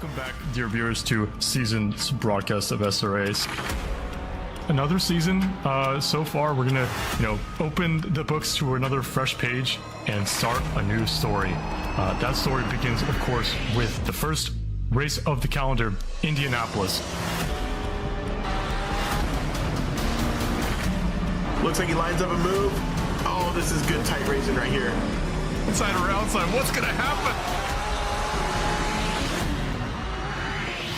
Welcome back, dear viewers, to season's broadcast of SRAs. Another season. So far, we're gonna, open the books to another fresh page and start a new story. That story begins, of course, with the first race of the calendar, Indianapolis. Looks like he lines up a move. Oh, this is good tight racing right here. Inside or outside, what's gonna happen?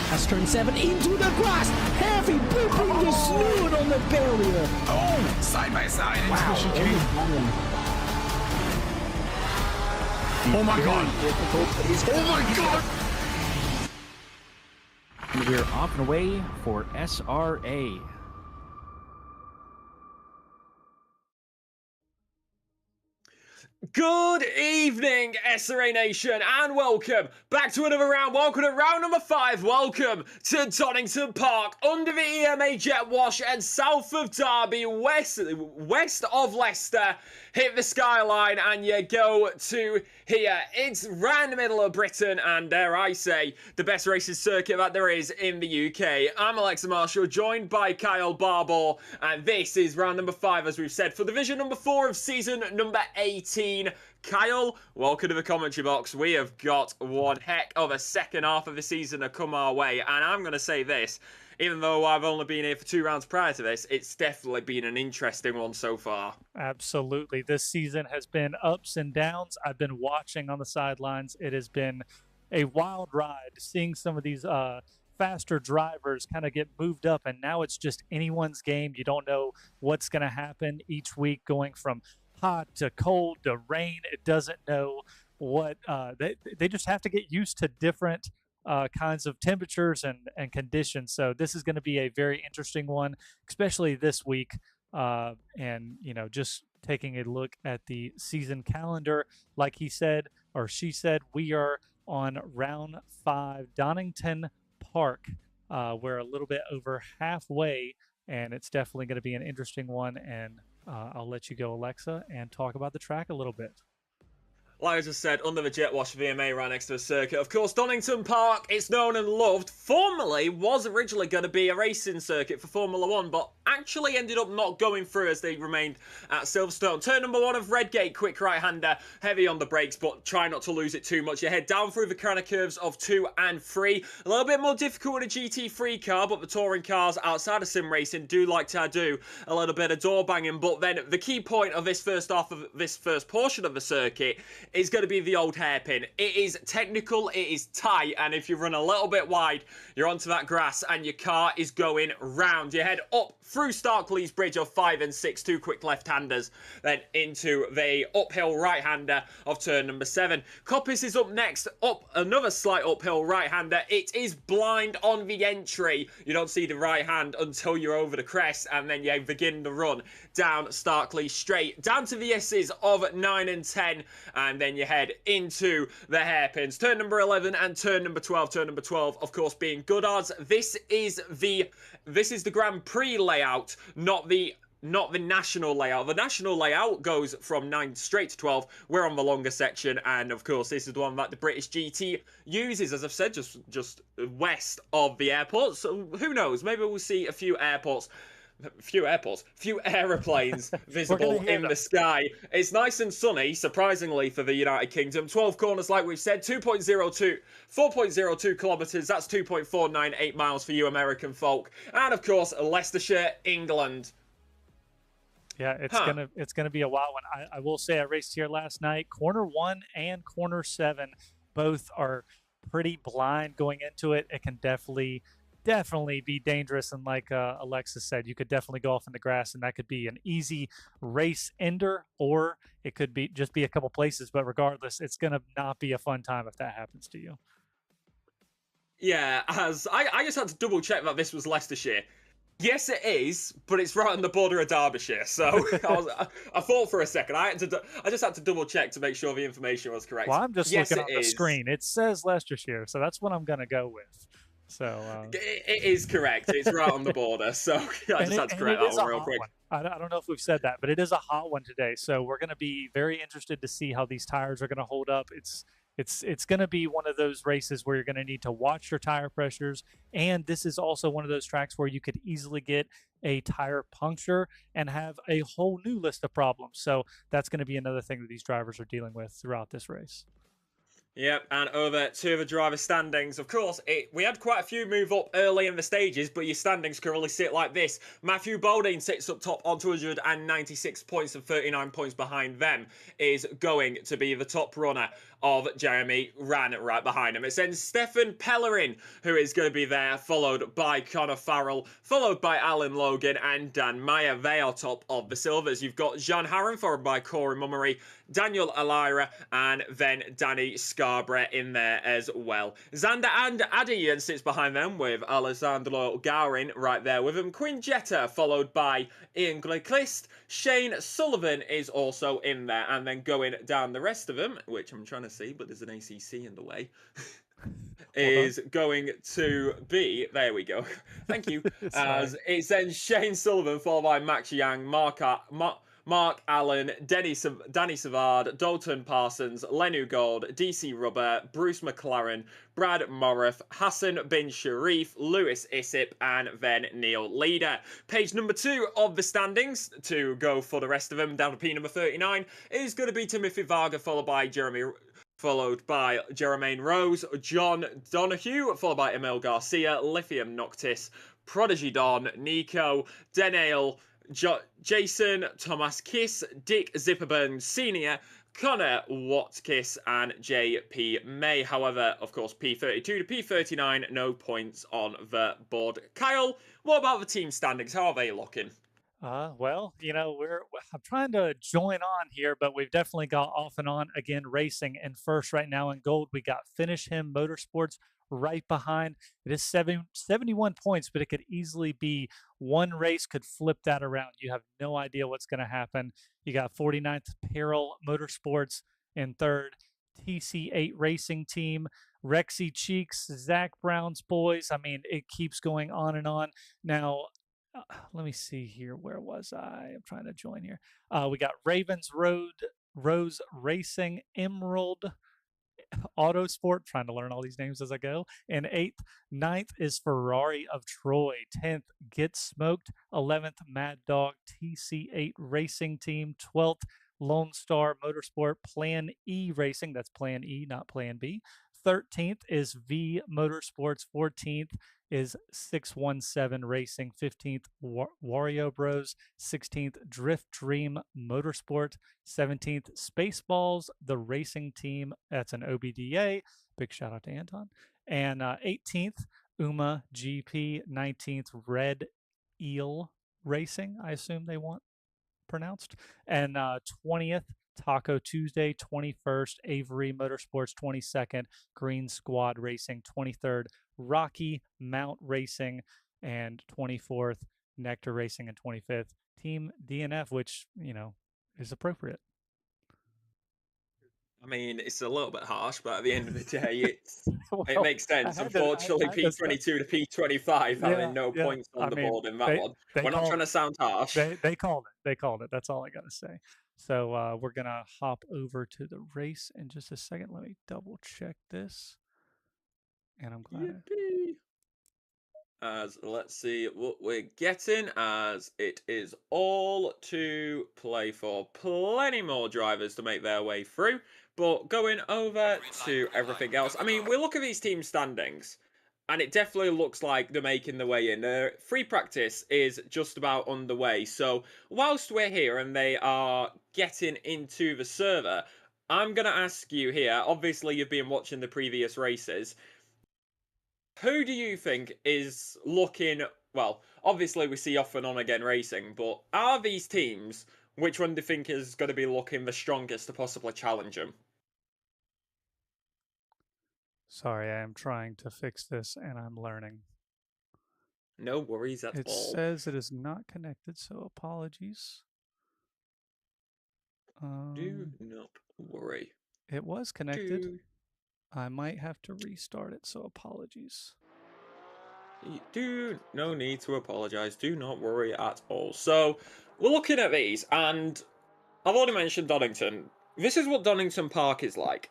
Has turn 7 into the grass. Heavy booping the snoot on the barrier. Oh, side by side into Wow. the chicane. Oh my god! Oh my god! And we're off and away for SRA. Good evening, SRA Nation, and welcome back to another round. Welcome to round number 5. Welcome to Donington Park, under the EMA jet wash and south of Derby, west of Leicester. Hit the skyline and you go to here. It's round the middle of Britain and, dare I say, the best racing circuit that there is in the UK. I'm Alexa Marshall, joined by Kyle Barbour, and this is round number 5, as we've said, for division number 4 of season number 18. Kyle, welcome to the commentary box. We have got one heck of a second half of the season to come our way, and I'm going to say this, even though I've only been here for 2 rounds prior to this, it's definitely been an interesting one so far. Absolutely. This season has been ups and downs. I've been watching on the sidelines. It has been a wild ride, seeing some of these faster drivers kind of get moved up, and now it's just anyone's game. You don't know what's going to happen each week, going from hot to cold to rain. It doesn't know what they just have to get used to different kinds of temperatures and conditions. So this is going to be a very interesting one, especially this week. And just taking a look at the season calendar, like he said, or she said, we are on round 5, Donington Park. We're a little bit over halfway, and it's definitely going to be an interesting one. And I'll let you go, Alexa, and talk about the track a little bit. Like I just said, under the jet wash VMA right next to the circuit. Of course, Donington Park, it's known and loved, formerly was originally going to be a racing circuit for Formula 1, but actually ended up not going through as they remained at Silverstone. Turn number 1 of Redgate, quick right-hander, heavy on the brakes, but try not to lose it too much. You head down through the kind of curves of 2 and 3. A little bit more difficult with a GT3 car, but the touring cars outside of sim racing do like to do a little bit of door banging. But then the key point of this first half of this first portion of the circuit is going to be the old hairpin. It is technical, it is tight, and if you run a little bit wide, you're onto that grass and your car is going round. You head up through Starkley's bridge of 5 and 6, 2 quick left-handers, then into the uphill right-hander of turn number 7. Coppice is up next, up another slight uphill right-hander. It is blind on the entry. You don't see the right hand until you're over the crest, and then you begin the run down Starkley straight, down to the S's of 9 and 10, and then you head into the hairpins. Turn number 11 and turn number 12. Turn number 12, of course, being Goodard's. This is the Grand Prix layout, not the national layout. The national layout goes from 9 straight to 12. We're on the longer section, and of course this is the one that the British GT uses, as I've said, just west of the airport. So who knows, maybe we'll see a few aeroplanes visible in the sky. It's nice and sunny, surprisingly, for the United Kingdom. 12 corners, like we've said, 4.02 kilometres. That's 2.498 miles for you American folk. And of course, Leicestershire, England. Yeah, it's gonna be a wild one. I will say I raced here last night. Corner 1 and corner 7 both are pretty blind going into it. It can definitely be dangerous, and like Alexis said, you could definitely go off in the grass, and that could be an easy race ender, or it could be just be a couple places. But regardless, it's gonna not be a fun time if that happens to you. Yeah, as I just had to double check that this was Leicestershire. Yes, it is, but it's right on the border of Derbyshire. So I thought for a second. I just had to double check to make sure the information was correct. Well, I'm just looking on the screen. It says Leicestershire, so that's what I'm gonna go with. So it is correct. It's right on the border. So I just had to correct that one real quick. I don't know if we've said that, but it is a hot one today. So we're going to be very interested to see how these tires are going to hold up. It's it's going to be one of those races where you're going to need to watch your tire pressures, and this is also one of those tracks where you could easily get a tire puncture and have a whole new list of problems. So that's going to be another thing that these drivers are dealing with throughout this race. Yep, and over to the driver standings. Of course, we had quite a few move up early in the stages, but your standings can really sit like this. Matthew Bodine sits up top on 296 points and 39 points behind them is going to be the top runner of Jeremy Ran right behind him. It's then Stefan Pellerin who is going to be there, followed by Connor Farrell, followed by Alan Logan and Dan Meyer. They are top of the silvers. You've got Jean Harron, followed by Corey Mummery, Daniel Alira, and then Danny Scarborough in there as well. Xander and Adian sits behind them with Alessandro Gaurin right there with him. Quinn Jetta followed by Ian Glecklist. Shane Sullivan is also in there, and then going down the rest of them, which I'm trying to see, but there's an ACC in the way, is going to be, there we go, thank you, as it's then Shane Sullivan followed by Max Young, Mark Allen, Danny Savard, Dalton Parsons, Lenu Gold, DC Rubber, Bruce McLaren, Brad Morriff, Hassan bin Sharif, Lewis Isip, and then Neil Leader. Page number 2 of the standings to go for the rest of them, down to P number 39, is going to be Timothy Varga, followed by Jeremaine Rose, John Donahue, followed by Emil Garcia, Lithium Noctis, Prodigy Don, Nico, Denale, Jason Thomas Kiss, Dick Zipperburn Sr., Connor Watkiss, and JP May. However, of course, P32 to P39, no points on the board. Kyle, what about the team standings? How are they looking? Well, I'm trying to join on here, but we've definitely got off and on again racing. And first right now in gold, we got Finish Him Motorsports right behind. It is 71 points, but it could easily be one race could flip that around. You have no idea what's going to happen. You got 49th Peril Motorsports in third, TC8 Racing Team, Rexy Cheeks, Zach Brown's boys. I mean, it keeps going on and on. Now, let me see here. Where was I? I'm trying to join here. We got Ravens Rose Racing, Emerald Autosport, trying to learn all these names as I go. And 8th, 9th is Ferrari of Troy. 10th, Get Smoked. 11th, Mad Dog TC8 Racing Team. 12th, Lone Star Motorsport Plan E Racing. That's Plan E, not Plan B. 13th is V Motorsports. 14th is 617 Racing. 15th, Wario Bros. 16th, Drift Dream Motorsport. 17th, Spaceballs, the racing team. That's an OBDA. Big shout out to Anton. And 18th, UMA GP. 19th, Red Eel Racing, I assume they want pronounced. And 20th, Taco Tuesday. 21st, Avery Motorsports. 22nd, Green Squad Racing. 23rd, Rocky Mount Racing, and 24th, Nectar Racing, and 25th, Team DNF, which, is appropriate. I mean, it's a little bit harsh, but at the end of the day, it makes sense. Unfortunately, P22 to P25 having no points on the board in that one. We're not trying to sound harsh. They called it. That's all I got to say. So we're going to hop over to the race in just a second. Let me double check this. And I'm glad. As let's see what we're getting, as it is all to play for. Plenty more drivers to make their way through. But going over to everything else, I mean, we look at these team standings, and it definitely looks like they're making their way in. Free practice is just about underway. So whilst we're here and they are getting into the server, I'm going to ask you here, obviously you've been watching the previous races, who do you think is looking, well, obviously we see off and on again racing, but are these teams, which one do you think is going to be looking the strongest to possibly challenge them? Sorry, I am trying to fix this and I'm learning. No worries at all. It says it is not connected, so apologies. Do not worry. It was connected. I might have to restart it, so apologies. No need to apologize. Do not worry at all. So, we're looking at these, and I've already mentioned Donington. This is what Donington Park is like.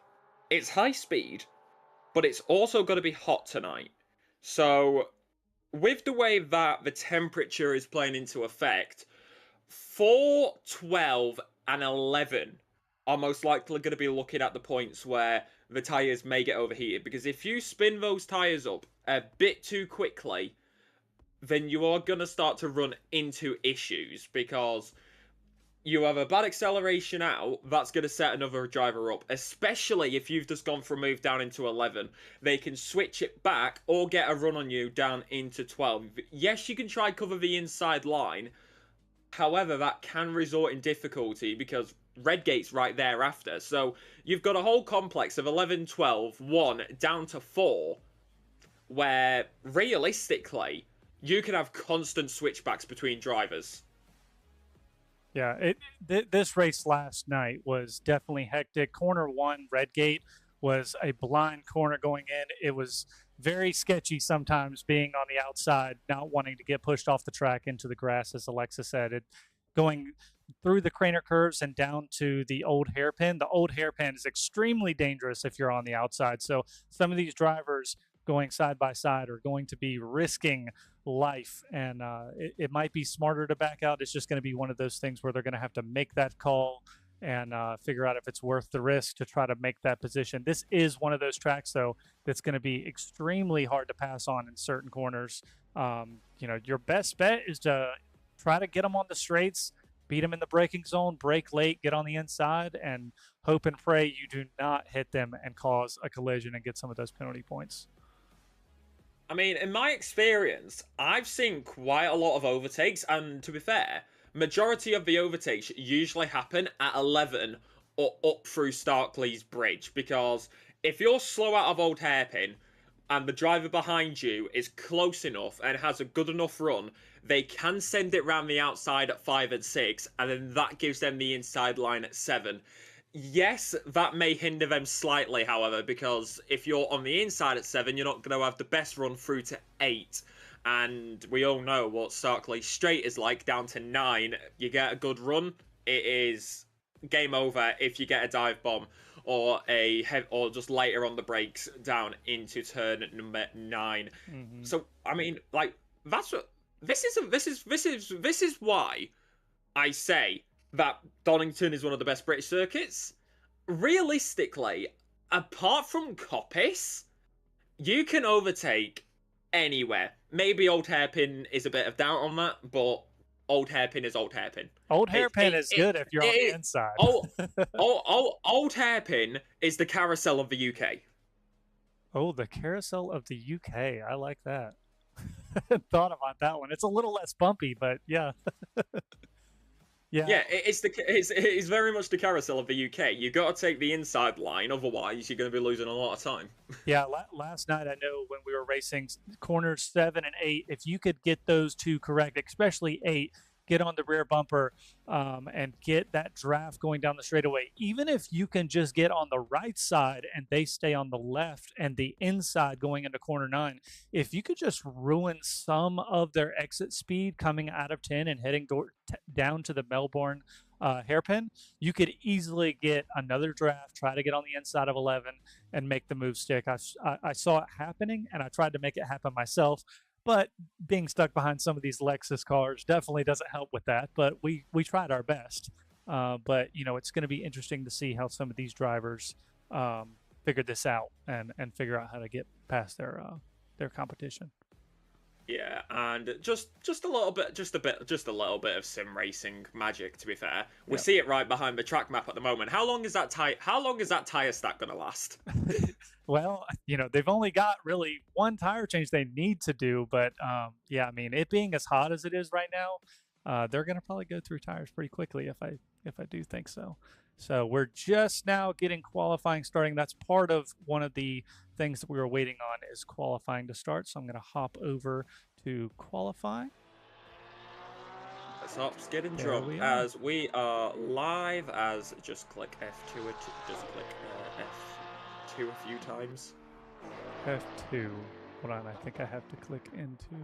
it's high speed, but it's also got to be hot tonight. So, with the way that the temperature is playing into effect, 4, 12, and 11 are most likely going to be looking at the points where the tyres may get overheated. Because if you spin those tyres up a bit too quickly, then you are going to start to run into issues. Because you have a bad acceleration out, that's going to set another driver up, especially if you've just gone for a move down into 11. They can switch it back or get a run on you down into 12. Yes, you can try cover the inside line. However, that can result in difficulty because Redgate's right thereafter. So you've got a whole complex of 11, 12, 1 down to 4, where realistically, you can have constant switchbacks between drivers. Yeah, this race last night was definitely hectic. Corner 1, Redgate, was a blind corner going in. It was very sketchy sometimes being on the outside, not wanting to get pushed off the track into the grass, as Alexa said. Going through the Craner curves and down to the old hairpin. The old hairpin is extremely dangerous if you're on the outside. So some of these drivers going side by side are going to be risking life, and it might be smarter to back out. It's just going to be one of those things where they're going to have to make that call and figure out if it's worth the risk to try to make that position. This is one of those tracks, though, that's going to be extremely hard to pass on in certain corners. Your best bet is to try to get them on the straights, beat them in the braking zone, brake late, get on the inside, and hope and pray you do not hit them and cause a collision and get some of those penalty points. I mean, in my experience, I've seen quite a lot of overtakes, and to be fair, majority of the overtakes usually happen at 11 or up through Starkley's Bridge, because if you're slow out of Old Hairpin and the driver behind you is close enough and has a good enough run, they can send it round the outside at 5 and 6, and then that gives them the inside line at 7. Yes, that may hinder them slightly, however, because if you're on the inside at 7, you're not going to have the best run through to 8. And we all know what Starkley Straight is like down to 9. You get a good run, it is game over if you get a dive bomb or or just later on the brakes down into turn number 9. Mm-hmm. So I mean, like, that's what this is why I say that Donington is one of the best British circuits. Realistically, apart from Coppice, you can overtake anywhere. Maybe Old Hairpin is a bit of doubt on that, but Old Hairpin is Old Hairpin. Old Hairpin is good if you're on the inside. Old Hairpin is the carousel of the UK. Oh, the carousel of the UK. I like that. Thought about that one. It's a little less bumpy, but yeah. Yeah, it's very much the carousel of the UK. You got to take the inside line, otherwise you're going to be losing a lot of time. Yeah, last night I know when we were racing corners 7 and 8, if you could get those two correct, especially 8, get on the rear bumper and get that draft going down the straightaway. Even if you can just get on the right side and they stay on the left and the inside going into corner 9, if you could just ruin some of their exit speed coming out of 10 and heading down to the Melbourne hairpin, you could easily get another draft, try to get on the inside of 11 and make the move stick. I saw it happening and I tried to make it happen myself. But being stuck behind some of these Lexus cars definitely doesn't help with that. But we tried our best. But, it's going to be interesting to see how some of these drivers figure this out and figure out how to get past their competition. Yeah, and just a little bit of sim racing magic. To be fair, we see it right behind the track map at the moment. How long is that tire stack going to last? Well, they've only got really one tire change they need to do, but I mean, it being as hot as it is right now, they're going to probably go through tires pretty quickly if I do think so. So we're just now getting qualifying starting. That's part of one of the things that we were waiting on is qualifying to start. So I'm going to hop over to qualify. Let's get in drum as we are live. As just click F2, just click F2 a few times. F2. Hold on, I think I have to click into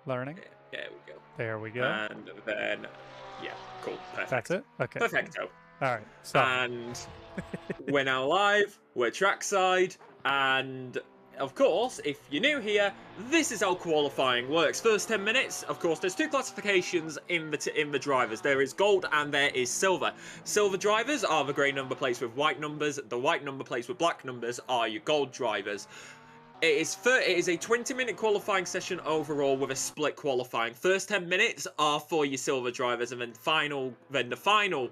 learning. There we go. There we go. And then, yeah, cool. Perfect. That's it? Okay. Perfecto. All right. So And we're now live, we're trackside, and of course, if you're new here, this is how qualifying works. First 10 minutes, of course, there's two classifications in the drivers. There is gold and there is silver. Silver drivers are the grey number plates with white numbers. The white number plates with black numbers are your gold drivers. It is a 20-minute qualifying session overall with a split qualifying. First 10 minutes are for your silver drivers, and then the final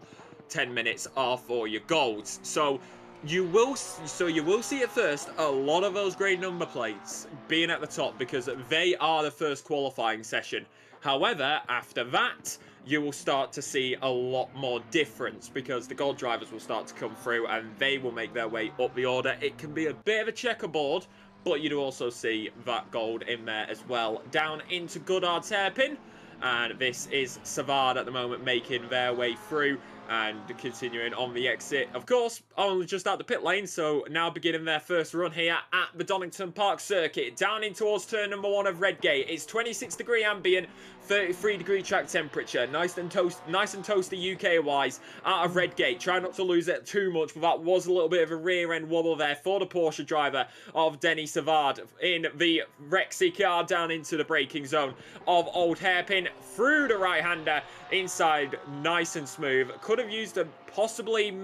10 minutes are for your golds. So you will see at first a lot of those grey number plates being at the top because they are the first qualifying session. However, after that, you will start to see a lot more difference because the gold drivers will start to come through and they will make their way up the order. It can be a bit of a checkerboard, but you'd also see that gold in there as well. Down into Goddard's hairpin, and this is Savard at the moment making their way through and continuing on the exit. Of course, only just out the pit lane, so now beginning their first run here at the Donington Park circuit. Down in towards turn number 1 of Redgate. It's 26-degree ambient, 33-degree track temperature. Nice and toasty UK-wise out of Redgate. Try not to lose it too much, but that was a little bit of a rear-end wobble there for the Porsche driver of Denny Savard in the Rexy car down into the braking zone of Old Hairpin through the right-hander inside, nice and smooth. Could have used a possibly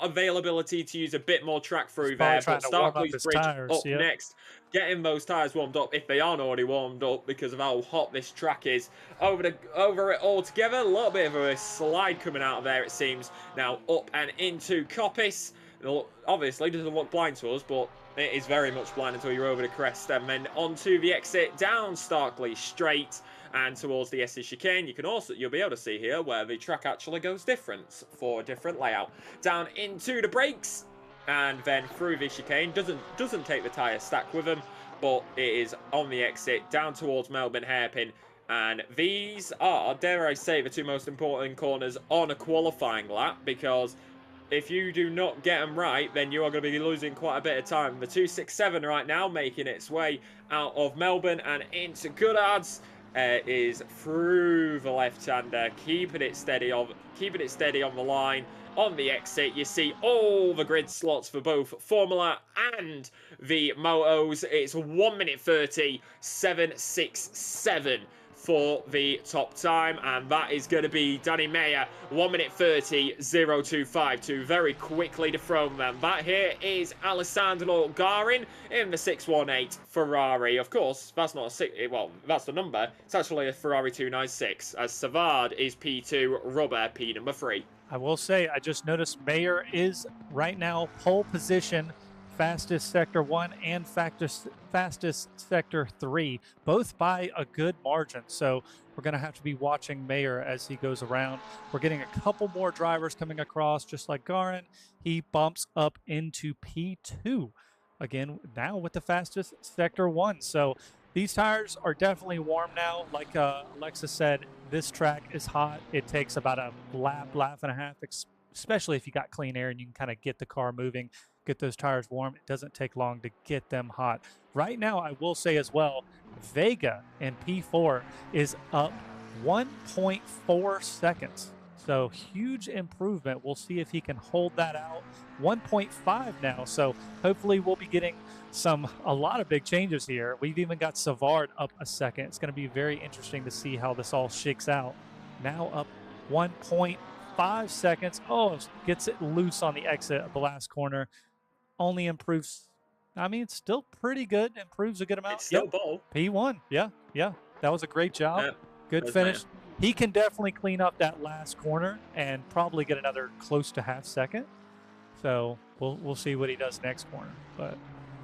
availability to use a bit more track through there, but Starkley's Bridge tires, up next, getting those tires warmed up if they aren't already warmed up because of how hot this track is. Over it all together, a little bit of a slide coming out of there, it seems. Now up and into Coppice. Obviously doesn't look blind to us, but it is very much blind until you're over the crest, and then onto the exit down Starkley straight and towards the SE chicane. You'll be able to see here where the track actually goes different for a different layout. Down into the brakes and then through the chicane. Doesn't take the tyre stack with them, but it is on the exit down towards Melbourne hairpin. And these are, dare I say, the two most important corners on a qualifying lap, because if you do not get them right, then you are going to be losing quite a bit of time. The 267 right now making its way out of Melbourne and into Goddard's. Is through the left-hander, keeping it steady on the line. On the exit, you see all the grid slots for both Formula and the Motos. It's 1 minute 30.767 for the top time, and that is going to be Danny Meyer, 1 minute 30.025 to very quickly dethrone them. That here is Alessandro Garin in the 618 Ferrari. Of course, that's not a six, well, that's the number. It's actually a Ferrari 296, as Savard is P2, Rubber P number 3. I will say, I just noticed Mayer is right now pole position, fastest Sector 1 and fastest Sector 3, both by a good margin. So we're going to have to be watching Mayer as he goes around. We're getting a couple more drivers coming across, just like Garin. He bumps up into P2. Again, now with the fastest Sector 1. So these tires are definitely warm now. Like Alexa said, this track is hot. It takes about a lap and a half, especially if you got clean air and you can kind of get the car moving, get those tires warm. It doesn't take long to get them hot. Right now, I will say as well, Vega in P4 is up 1.4 seconds. So huge improvement. We'll see if he can hold that out. 1.5 now. So hopefully we'll be getting a lot of big changes here. We've even got Savard up a second. It's going to be very interesting to see how this all shakes out. Now up 1.5 seconds. Oh, gets it loose on the exit of the last corner. Only improves. I mean, it's still pretty good. Improves a good amount. It's still ball. P1. Yeah. That was a great job. Good finish. Nice. He can definitely clean up that last corner and probably get another close to half second. So we'll see what he does next corner. But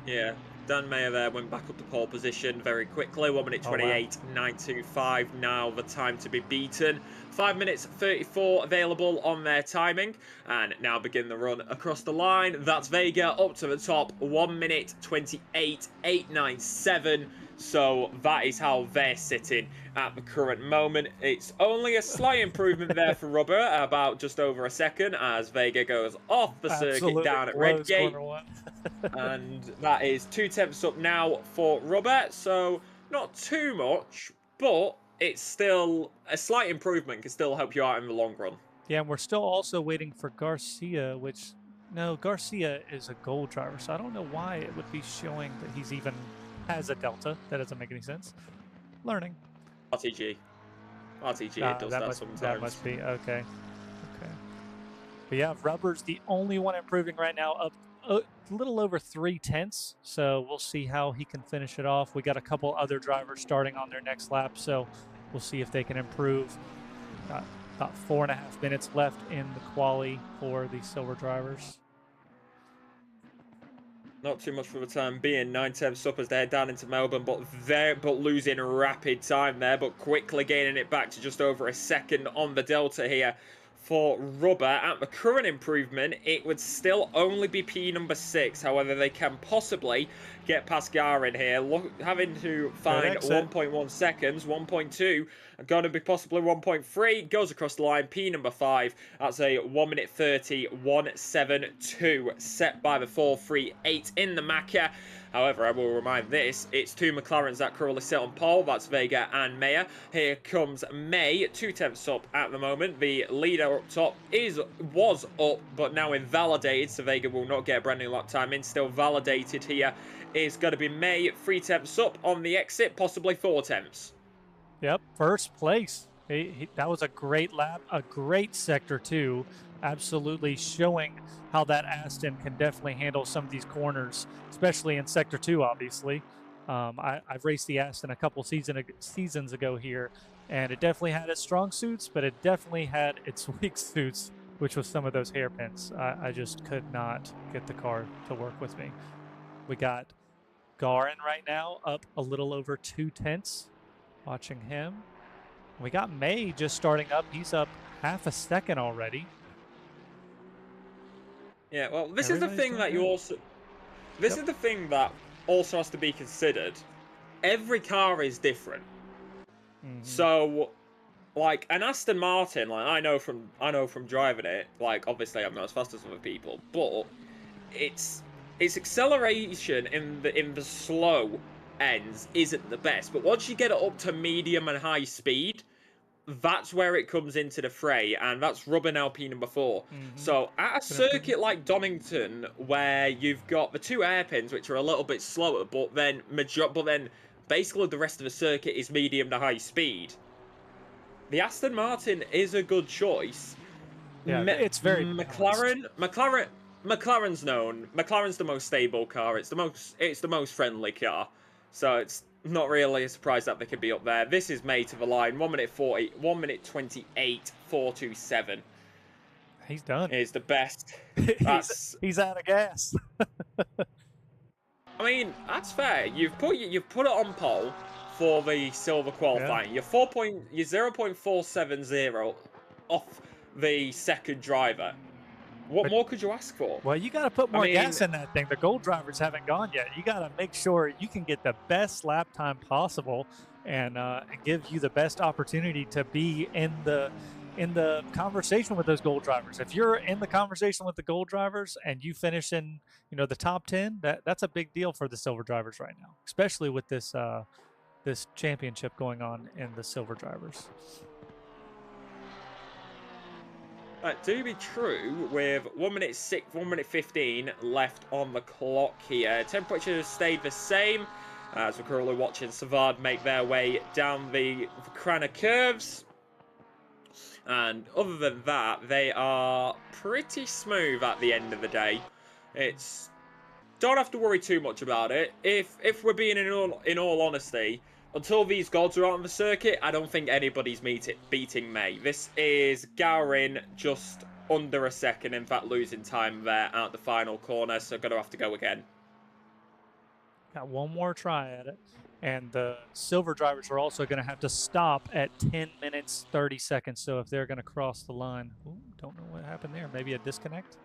yeah, Dan Mayer there went back up to pole position very quickly. 1 minute 28.925 now the time to be beaten. 5 minutes 34 available on their timing, and now begin the run across the line. That's Vega up to the top, 1 minute 28.897. So that is how they're sitting at the current moment. It's only a slight improvement there for Rubber, about just over a second, as Vega goes off the circuit down at Redgate. And that is 2 tenths up now for Rubber. So not too much, but it's still a slight improvement, can still help you out in the long run. Yeah, and we're still also waiting for Garcia, which, no, Garcia is a gold driver, so I don't know why it would be showing that he's even has a Delta. That doesn't make any sense. Learning. RTG. RTG, it does that sometimes. That must be, okay. Okay. But yeah, Rubber's the only one improving right now, up a little over 3/10, so we'll see how he can finish it off. We got a couple other drivers starting on their next lap, so we'll see if they can improve. Got about 4.5 minutes left in the quali for the silver drivers. Not too much for the time being. 9/10 up as they head down into Melbourne, but losing rapid time there, but quickly gaining it back to just over a second on the Delta here. For Rubber, at the current improvement, it would still only be P number 6. However, they can possibly get past Garin here, having to find 1.1 seconds, 1.2, going to be possibly 1.3, goes across the line, P number 5. That's a 1 minute 30, 1:72, set by the 4.38 in the Macca. However, I will remind this, it's 2 McLarens that currently sit on pole. That's Vega and Meyer. Here comes May, 2/10 up at the moment. The leader up top was up, but now invalidated, so Vega will not get a brand new lap time in. Still validated here is going to be May, 3/10 up on the exit, possibly 4/10. Yep, first place. That was a great lap, a great sector too. Absolutely showing how that Aston can definitely handle some of these corners, especially in Sector 2, obviously. I've raced the Aston a couple seasons ago here, and it definitely had its strong suits, but it definitely had its weak suits, which was some of those hairpins. I just could not get the car to work with me. We got Garin right now up a little over 2/10, watching him. We got May just starting up. He's up half a second already. Yeah, well, this is the thing that you also... This is the thing that also has to be considered. Every car is different. So, like, an Aston Martin, like, I know from driving it, like, obviously I'm not as fast as other people, but its acceleration in the slow ends isn't the best. But once you get it up to medium and high speed, that's where it comes into the fray, and that's Rubber now P number 4. So at a circuit like Donington, where you've got the 2 hairpins, which are a little bit slower, but then basically the rest of the circuit is medium to high speed, the Aston Martin is a good choice. Yeah, it's very McLaren's known. McLaren's the most stable car. It's the most friendly car. So it's not really a surprise that they could be up there. This is May to the line. 1 minute 40, 1 minute 28, 4:27. He's done. He's the best. He's out of gas. I mean, that's fair. You've put it on pole for the silver qualifying. Yeah. You're 0.470 off the second driver. What more could you ask for? Well, you got to put more gas in that thing. The gold drivers haven't gone yet. You got to make sure you can get the best lap time possible and give you the best opportunity to be in the conversation with those gold drivers. If you're in the conversation with the gold drivers and you finish in, the top 10, that's a big deal for the silver drivers right now, especially with this this championship going on in the silver drivers. To be true, with 1 minute 6, 1 minute 15 left on the clock here. Temperature has stayed the same as we're currently watching Savard make their way down the Krana curves. And other than that, they are pretty smooth at the end of the day. Don't have to worry too much about it. If we're being in all honesty, until these gods are out on the circuit, I don't think anybody's beating May. This is Garin just under a second, in fact losing time there at the final corner, so going to have to go again. Got one more try at it. And the silver drivers are also going to have to stop at 10 minutes, 30 seconds. So if they're going to cross the line, ooh, don't know what happened there. Maybe a disconnect.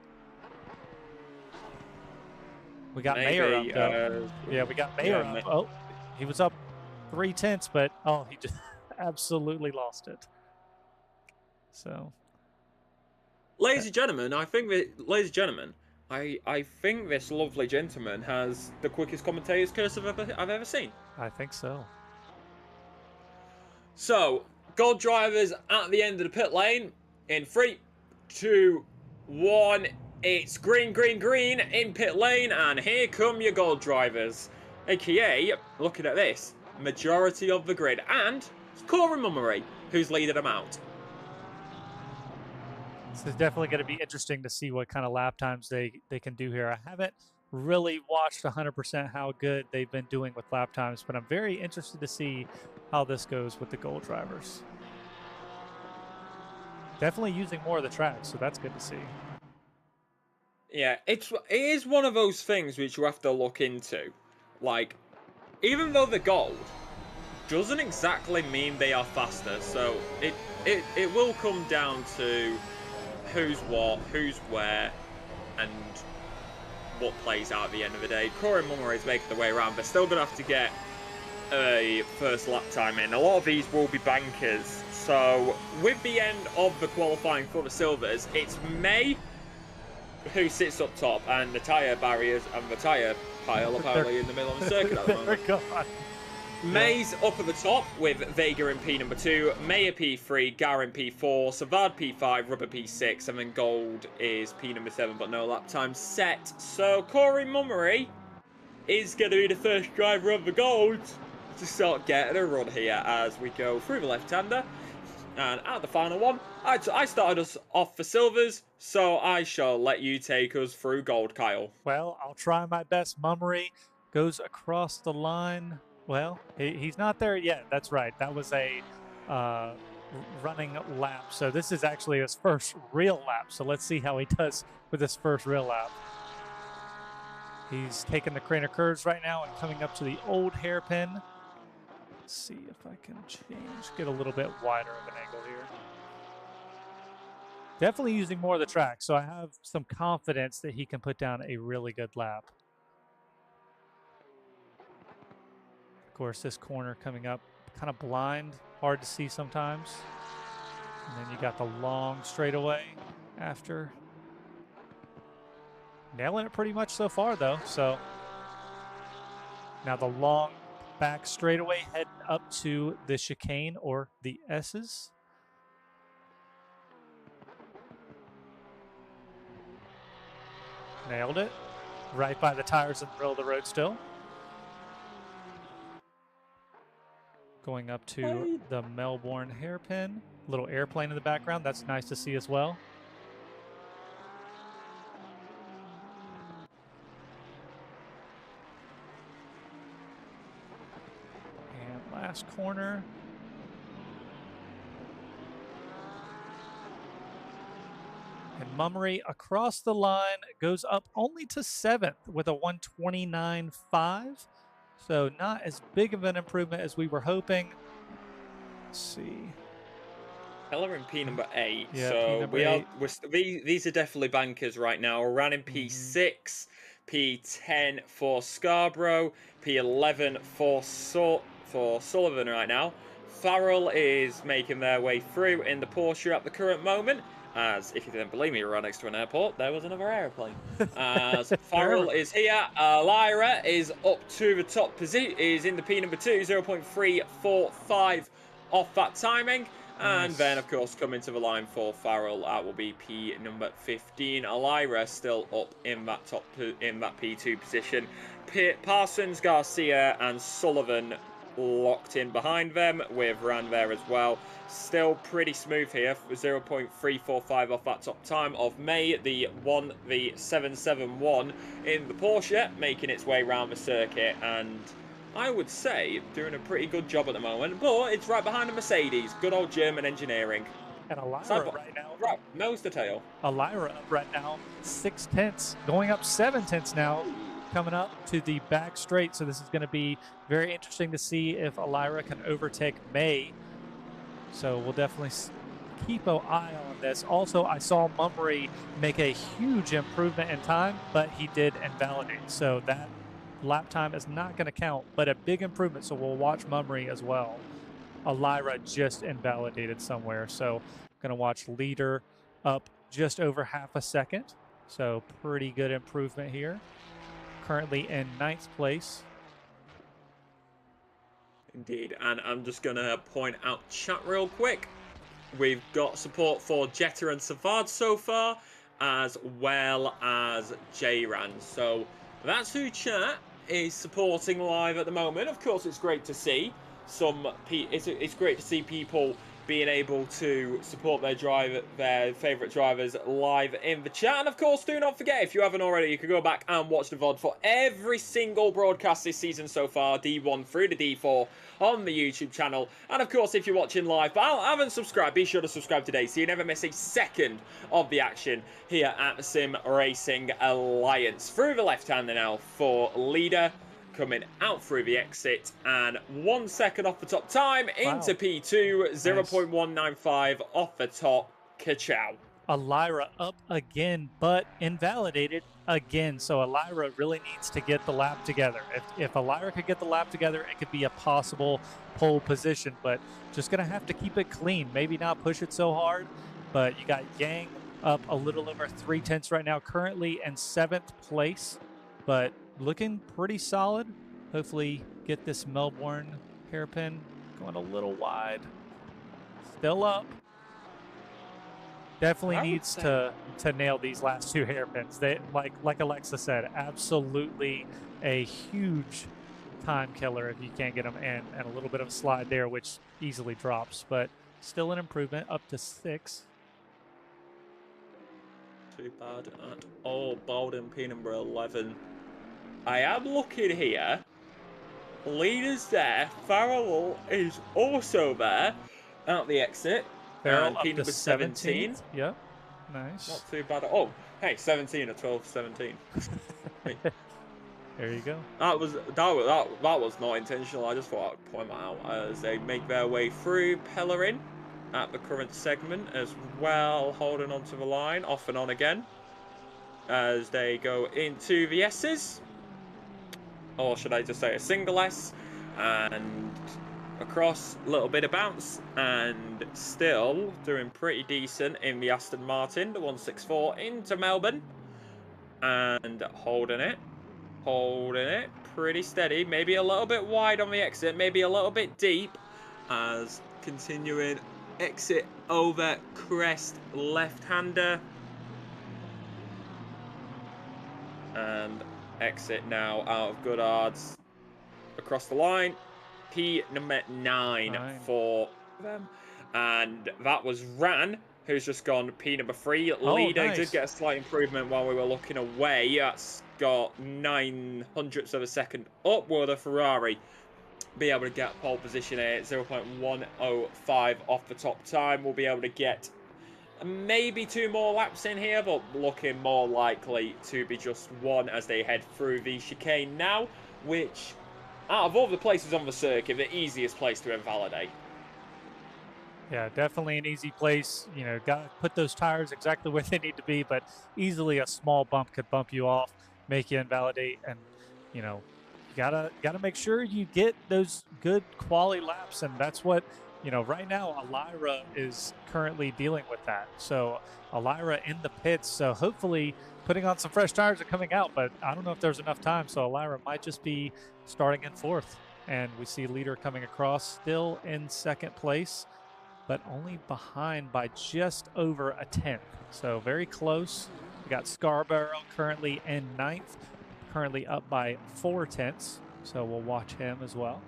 We got Mayer up, though. Yeah, we got Mayer up. Oh, he was up 3/10, but he just absolutely lost it. So, ladies and gentlemen, I think this lovely gentleman has the quickest commentator's curse I've ever seen. I think so. So, gold drivers at the end of the pit lane in 3, 2, 1. It's green, green, green in pit lane, and here come your gold drivers. AKA, looking at this, majority of the grid, and it's Corey Mummery who's leading them out. This is definitely going to be interesting to see what kind of lap times they can do here. I haven't really watched 100% how good they've been doing with lap times, but I'm very interested to see how this goes with the gold drivers. Definitely using more of the track, so that's good to see. Yeah, it is one of those things which you have to look into. Like, even though they're gold, doesn't exactly mean they are faster. So it will come down to who's what, who's where, and what plays out at the end of the day. Corey Mummery is making the way around. They're still going to have to get a first lap time in. A lot of these will be bankers. So with the end of the qualifying for the silvers, it's May who sits up top, and the tyre barriers and the tyre pile apparently in the middle of the circuit at the moment. May's up at the top with Vega in P2, May P3, Gar in P4, Savad P5, Rubber P6, and then Gold is P7, but no lap time set. So Corey Mummery is going to be the first driver of the Gold to start getting a run here as we go through the left-hander. And at the final one, I started us off for silvers, so I shall let you take us through gold, Kyle. Well, I'll try my best. Mummery goes across the line. Well, he's not there yet. That's right. That was a running lap. So this is actually his first real lap. So let's see how he does with his first real lap. He's taking the Craner curves right now and coming up to the old hairpin. Let's see if I can get a little bit wider of an angle here. Definitely using more of the track, so I have some confidence that he can put down a really good lap. Of course, this corner coming up kind of blind, hard to see sometimes. And then you got the long straightaway after. Nailing it pretty much so far, though. So now the long back straightaway heading up to the chicane or the S's. Nailed it. Right by the tires in the middle of the road still. Going up to the Melbourne hairpin. Little airplane in the background. That's nice to see as well. And last corner. And Mummery across the line goes up only to 7th with a 129.5. So not as big of an improvement as we were hoping. Let's see. Keller in P8. Yeah, so P8. These are definitely bankers right now. We're running P6, P10 for Scarborough, P11 for Sullivan right now. Farrell is making their way through in the Porsche at the current moment. As, if you didn't believe me, right next to an airport, there was another airplane. As Farrell is here, Lyra is up to the top position, is in the P2, 0.345 off that timing. And then, of course, coming to the line for Farrell, that will be P15. Lyra still up in that P2 position. Parsons, Garcia, and Sullivan locked in behind them with Rand there as well. Still pretty smooth here, 0.345 off that top time of May, the 771 in the Porsche, making its way around the circuit, and I would say doing a pretty good job at the moment, but it's right behind the Mercedes, good old German engineering. And Lyra right now. Right, nose to tail. Lyra up right now, 6 tenths, going up 7 tenths now, coming up to the back straight. So this is going to be very interesting to see if Lyra can overtake May. So we'll definitely keep an eye on this. Also, I saw Mummery make a huge improvement in time, but he did invalidate. So that lap time is not going to count, but a big improvement. So we'll watch Mummery as well. Lyra just invalidated somewhere. So going to watch leader up just over half a second. So pretty good improvement here. Currently in 9th place. Indeed, and I'm just going to point out chat real quick. We've got support for Jetta and Savard so far, as well as J-Ran. So that's who chat is supporting live at the moment. Of course, it's great to see it's great to see people being able to support their favourite drivers live in the chat. And of course, do not forget, if you haven't already, you can go back and watch the VOD for every single broadcast this season so far, D1 through to D4, on the YouTube channel. And of course, if you're watching live but haven't subscribed, be sure to subscribe today so you never miss a second of the action here at the Sim Racing Alliance. Through the left hander now for leader, coming out through the exit, and 1 second off the top time into P2, 0.195 off the top. Ka-chow. Elira up again, but invalidated again. So Elira really needs to get the lap together. If Elira could get the lap together, it could be a possible pole position, but just going to have to keep it clean. Maybe not push it so hard, but you got Yang up a little over 3/10 right now, currently in 7th place, but looking pretty solid. Hopefully get this Melbourne hairpin going a little wide. Still up. Definitely needs to nail these last 2 hairpins. They like Alexa said, absolutely a huge time killer if you can't get them in, and a little bit of a slide there, which easily drops, but still an improvement up to 6. Too bad at all. Bowden, Peterborough 11. I am looking here. Leaders there. Farrell is also there out the exit. Farrell up Peterborough to 17. Yep. Nice. Not too bad at all. Hey, 17 or 12, 17. There you go. That was not intentional. I just thought I'd point that out as they make their way through. Pellerin at the current segment as well, holding onto the line, off and on again as they go into the S's. Or should I just say a single S, and across, a little bit of bounce, and still doing pretty decent in the Aston Martin, the 164 into Melbourne, and holding it pretty steady, maybe a little bit wide on the exit, maybe a little bit deep, as continuing exit over crest left-hander, and exit now out of Goodard's across the line. P number 9 for them, and that was Ran, who's just gone P number 3. Leader did get a slight improvement while we were looking away. That's got 900ths of a second up. Will the Ferrari be able to get pole position at 0.105 off the top time? We'll be able to get maybe 2 more laps in here, but looking more likely to be just 1 as they head through the chicane now, which, out of all the places on the circuit, the easiest place to invalidate. Yeah, definitely an easy place. You know, got to put those tires exactly where they need to be, but easily a small bump could bump you off, make you invalidate, and, you know, you gotta make sure you get those good quality laps, and that's what, you know, right now Elira is currently dealing with that. So Elira in the pits, so hopefully putting on some fresh tires are coming out, but I don't know if there's enough time, so Elira might just be starting in 4th. And we see leader coming across, still in 2nd place, but only behind by just over a 10th. So very close. We got Scarborough currently in 9th, currently up by 4/10. So we'll watch him as well.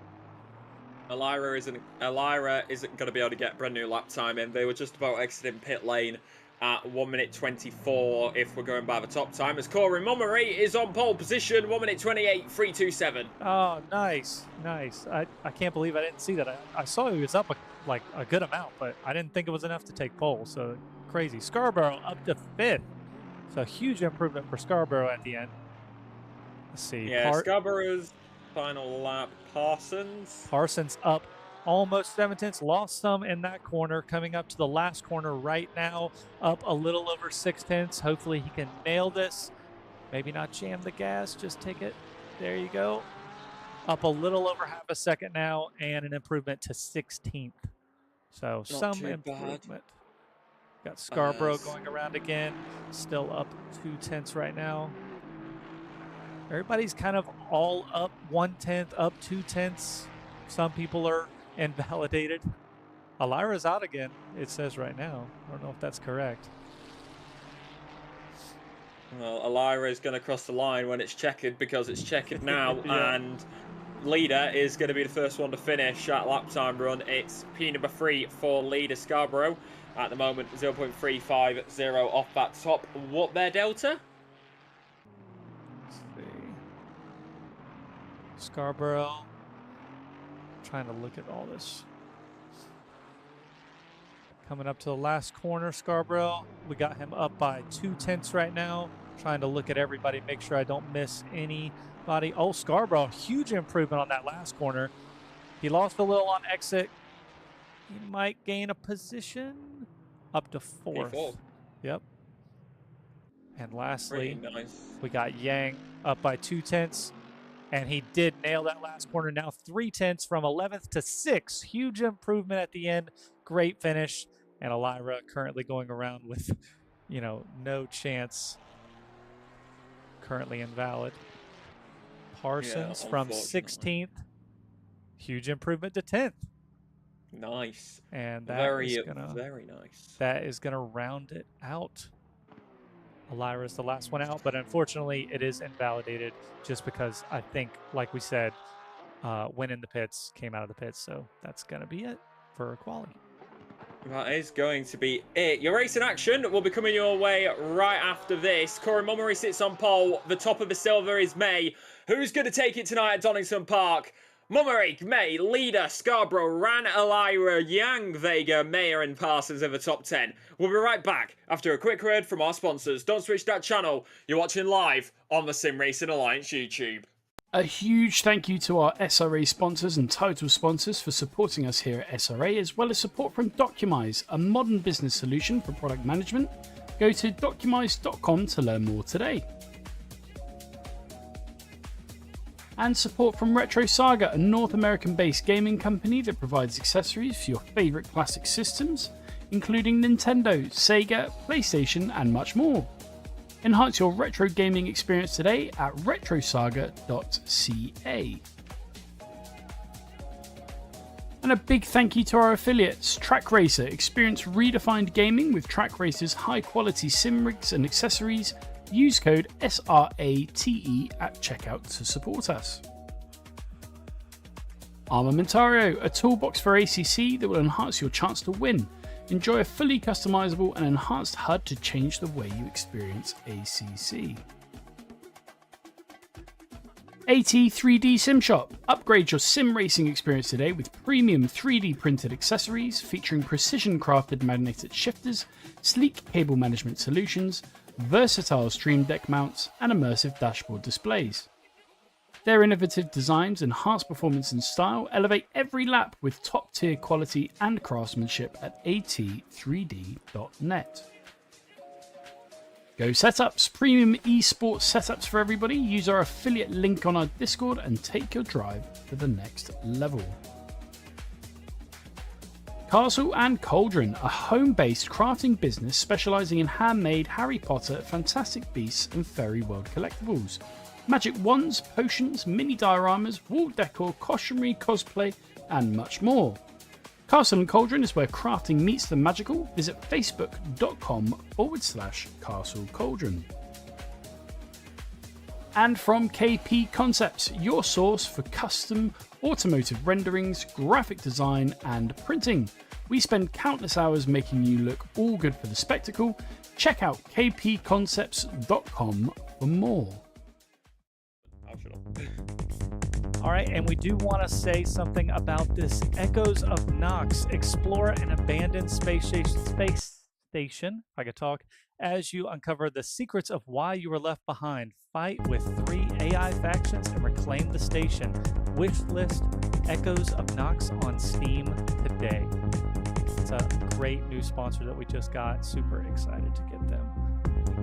Elira isn't going to be able to get brand new lap time in. They were just about exiting pit lane at 1:24 if we're going by the top time, as Corey Mummery is on pole position, 1:28.327. Oh, nice. I can't believe I didn't see that. I saw he was up a good amount, but I didn't think it was enough to take pole, so crazy. Scarborough up to 5th, so huge improvement for Scarborough at the end. Let's see. Yeah, Scarborough's final lap. Parsons up almost 7/10, lost some in that corner, coming up to the last corner right now, up a little over 6/10. Hopefully he can nail this. Maybe not jam the gas, just take it. There you go. Up a little over half a second now, and an improvement to 16th. So not some too improvement. Bad. Got Scarborough going around again, still up 2/10 right now. Everybody's kind of all up 1/10, up 2/10. Some people are invalidated. Elira's out again, it says right now. I don't know if that's correct. Well, Elira is going to cross the line when it's checkered because it's checkered now, Yeah. and leader is going to be the first one to finish that lap time run. It's P number 3 for leader Scarborough. At the moment, 0.350 off that top. What their delta? Let's see. Scarborough. Trying to look at all this. Coming up to the last corner, Scarborough. We got him up by 2/10 right now. Trying to look at everybody, make sure I don't miss anybody. Oh, Scarborough, huge improvement on that last corner. He lost a little on exit. He might gain a position up to 4th. P4. Yep. And lastly, Pretty nice. we got Yang up by 2/10. And he did nail that last corner. Now 3/10 from 11th to 6th. Huge improvement at the end. Great finish. And Elira currently going around with, you know, no chance. Currently invalid. Parsons from 16th. Huge improvement to 10th. Nice. And that Very nice. That is gonna round it out. Elira is the last one out, but unfortunately it is invalidated just because I think, like we said, went in the pits, came out of the pits. So that's going to be it for quality. That is going to be it. Your racing action will be coming your way right after this. Corey Mummery sits on pole. The top of the silver is May. Who's going to take it tonight at Donington Park? Mummery, May, leader, Scarborough, Ran, Elira, Yang, Vega, Mayer and Parsons in the top 10. We'll be right back after a quick word from our sponsors. Don't switch that channel. You're watching live on the Sim Racing Alliance YouTube. A huge thank you to our SRA sponsors and title sponsors for supporting us here at SRA, as well as support from Documise, a modern business solution for product management. Go to documise.com to learn more today. And support from Retro Saga, a North American-based gaming company that provides accessories for your favourite classic systems, including Nintendo, Sega, PlayStation, and much more. Enhance your retro gaming experience today at retrosaga.ca. And a big thank you to our affiliates, Track Racer. Experience redefined gaming with Track Racer's high-quality sim rigs and accessories. Use code SRATE at checkout to support us. Armamentario, a toolbox for ACC that will enhance your chance to win. Enjoy a fully customizable and enhanced HUD to change the way you experience ACC. AT3D Sim Shop. Upgrade your sim racing experience today with premium 3D printed accessories featuring precision crafted magnetic shifters, sleek cable management solutions, versatile stream deck mounts, and immersive dashboard displays. Their innovative designs, enhance performance and style, elevate every lap with top-tier quality and craftsmanship at at3d.net. Go Setups, premium esports setups for everybody. Use our affiliate link on our Discord and take your drive to the next level. Castle and Cauldron, a home-based crafting business specialising in handmade Harry Potter, Fantastic Beasts and Fairy World collectibles. Magic wands, potions, mini dioramas, wall decor, costumery, cosplay, and much more. Castle and Cauldron is where crafting meets the magical. Visit facebook.com/Castle Cauldron. And from KP Concepts, your source for custom automotive renderings, graphic design, and printing. We spend countless hours making you look all good for the spectacle. Check out kpconcepts.com for more. All right, and we do want to say something about this Echoes of Nox. Explore an abandoned space station, if I could talk, as you uncover the secrets of why you were left behind. Fight with 3 AI factions and reclaim the station. Wishlist Echoes of Nox on Steam today. It's a great new sponsor that we just got. Super excited to get them.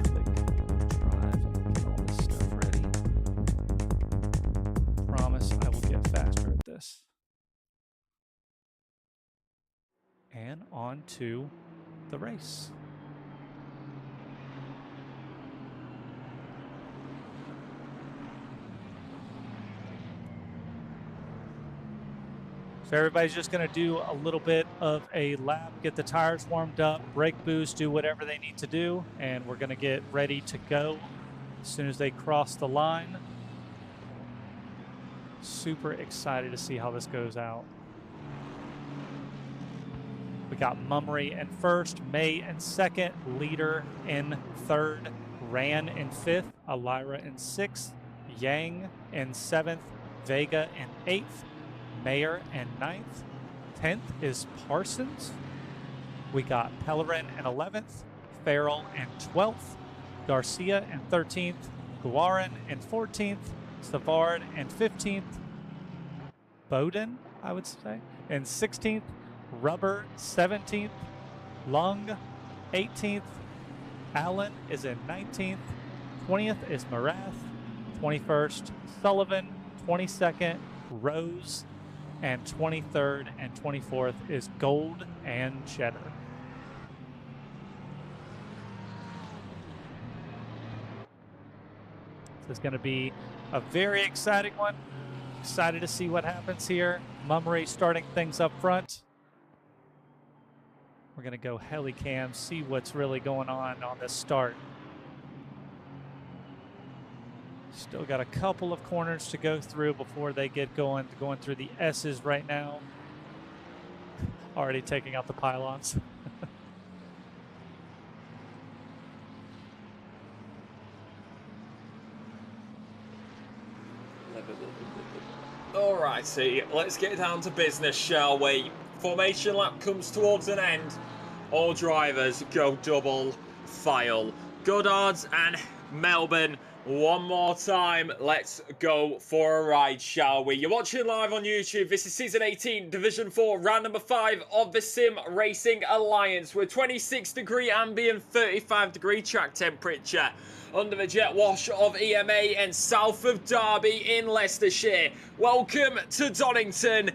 Click drive and get all this stuff ready. Promise I will get faster at this. And on to the race. So everybody's just going to do a little bit of a lap, get the tires warmed up, brake boost, do whatever they need to do, and we're going to get ready to go as soon as they cross the line. Super excited to see how this goes out. We got Mummery in first, May in second, Leader in third, Ran in fifth, Elira in sixth, Yang in seventh, Vega in eighth, Mayer in ninth, 10th is Parsons. We got Pellerin in 11th, Farrell in 12th, Garcia in 13th, Guarin in 14th, Savard in 15th, Bowden, I would say, in 16th, Rubber 17th, Lung 18th, Allen is in 19th, 20th is Marath, 21st, Sullivan, 22nd, Rose, and 23rd and 24th is Gold and Cheddar. This is going to be a very exciting one. Excited to see what happens here. Mummery starting things up front. We're going to go helicam, see what's really going on this start. Still got a couple of corners to go through before they get going through the S's right now. Already taking out the pylons. Alrighty, let's get down to business, shall we? Formation lap comes towards an end. All drivers go double file. Goddard's and Melbourne, one more time. Let's go for a ride, shall we? You're watching live on YouTube. This is Season 18, Division 4, round number 5 of the Sim Racing Alliance with 26-degree ambient, 35-degree track temperature. Under the jet wash of EMA and south of Derby in Leicestershire. Welcome to Donington.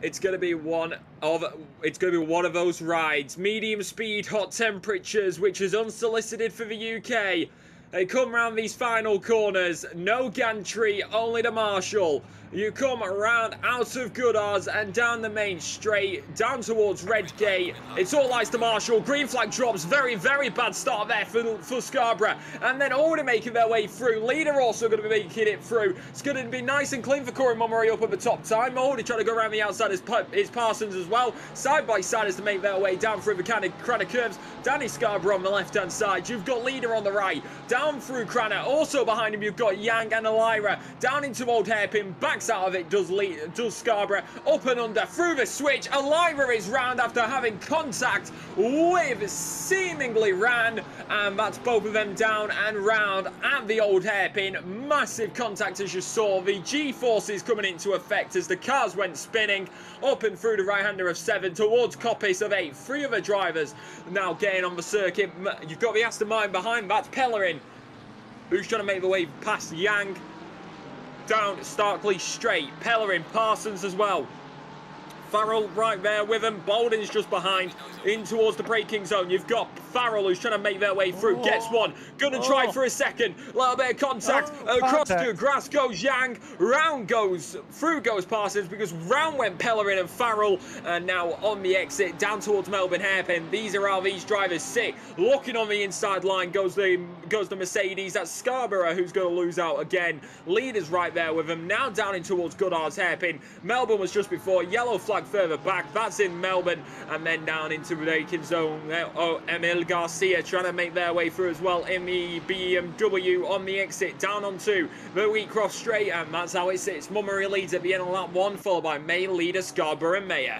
It's going to be one of those rides. Medium speed, hot temperatures, which is unsolicited for the UK. They come round these final corners. No gantry, only the marshal. You come around out of Goodars and down the main straight, down towards Redgate. It's all eyes to Marshall. Green flag drops. Very, very bad start there for Scarborough. And then already making their way through. Leader also going to be making it through. It's going to be nice and clean for Corey Mummery up at the top time. Already trying to go around the outside is Parsons as well. Side by side as to make their way down through the Cranner curves. Danny Scarborough on the left-hand side. You've got Leader on the right. Down through Cranner. Also behind him, you've got Yang and Elira. Down into Old Hairpin. Backs out of it does Scarborough. Up and under through the switch. Elira is round after having contact with seemingly Ran. And that's both of them down and round at the Old Hairpin. Massive contact as you saw. The G-forces coming into effect as the cars went spinning. Up and through the right-hander of 7 towards Coppice of 8. 3 other drivers now getting on the circuit. You've got the Aston Martin behind. That's Pellerin, who's trying to make the way past Yang. Down Starkley straight. Pellerin, Parsons as well. Farrell right there with him. Bolden's just behind. In towards the braking zone. You've got Farrell who's trying to make their way through. Gets one. Gonna try for a second. Little bit of contact. Across to grass goes Yang. Round goes. Through goes Parsons because round went Pellerin and Farrell. And now on the exit down towards Melbourne Hairpin. These are how these drivers sit. Looking on the inside line goes the Mercedes. That's Scarborough who's going to lose out again. Leader's right there with him. Now down in towards Goddard's Hairpin. Melbourne was just before. Yellow flag further back. That's in Melbourne. And then down into the braking zone. Emil Garcia trying to make their way through as well in the BMW on the exit. Down onto the Wheatcroft straight. And that's how it sits. Mummery leads at the end of lap 1, followed by May, Leader, Scarborough and Mayer.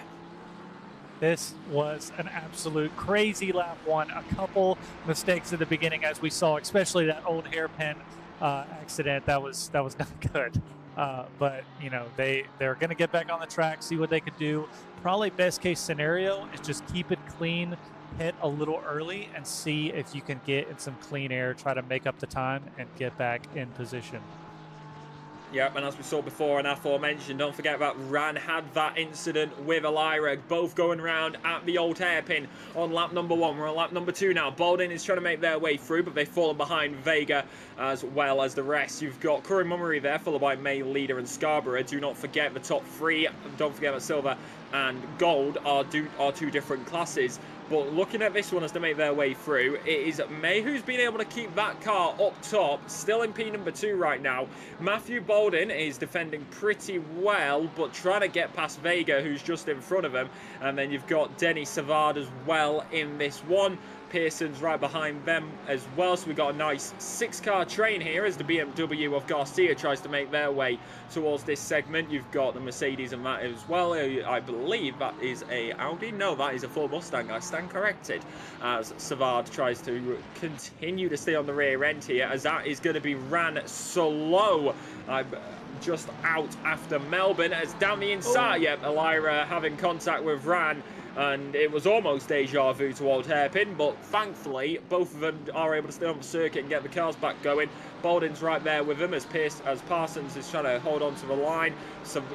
This was an absolute crazy lap 1. A couple mistakes at the beginning, as we saw, especially that Old Hairpin accident. That was not good. But you know, they're going to get back on the track, see what they could do. Probably best case scenario is just keep it clean, hit a little early, and see if you can get in some clean air. Try to make up the time and get back in position. Yep, and as we saw before and aforementioned, don't forget that Ran had that incident with Elira, both going around at the old hairpin on lap number 1. We're on lap number 2 now. Baldwin is trying to make their way through, but they've fallen behind Vega as well as the rest. You've got Curry Mummery there, followed by May, Leader, and Scarborough. Do not forget the top 3. Don't forget that Silver and Gold are 2 different classes. But looking at this one as they make their way through, it is May who's been able to keep that car up top, still in P number 2 right now. Matthew Bolden is defending pretty well, but trying to get past Vega, who's just in front of him. And then you've got Denny Savard as well in this one. Pearson's right behind them as well, so we've got a nice 6-car train here as the BMW of Garcia tries to make their way towards this segment. You've got the Mercedes and that as well. I believe that is a Audi. No, that is a Ford Mustang. I stand corrected, as Savard tries to continue to stay on the rear end here, as that is going to be ran slow. Just out after Melbourne, as down the inside. Yep, Elira having contact with Ran, and it was almost deja vu to old hairpin, but thankfully both of them are able to stay on the circuit and get the cars back going. Bolden's right there with him as Parsons is trying to hold on to the line.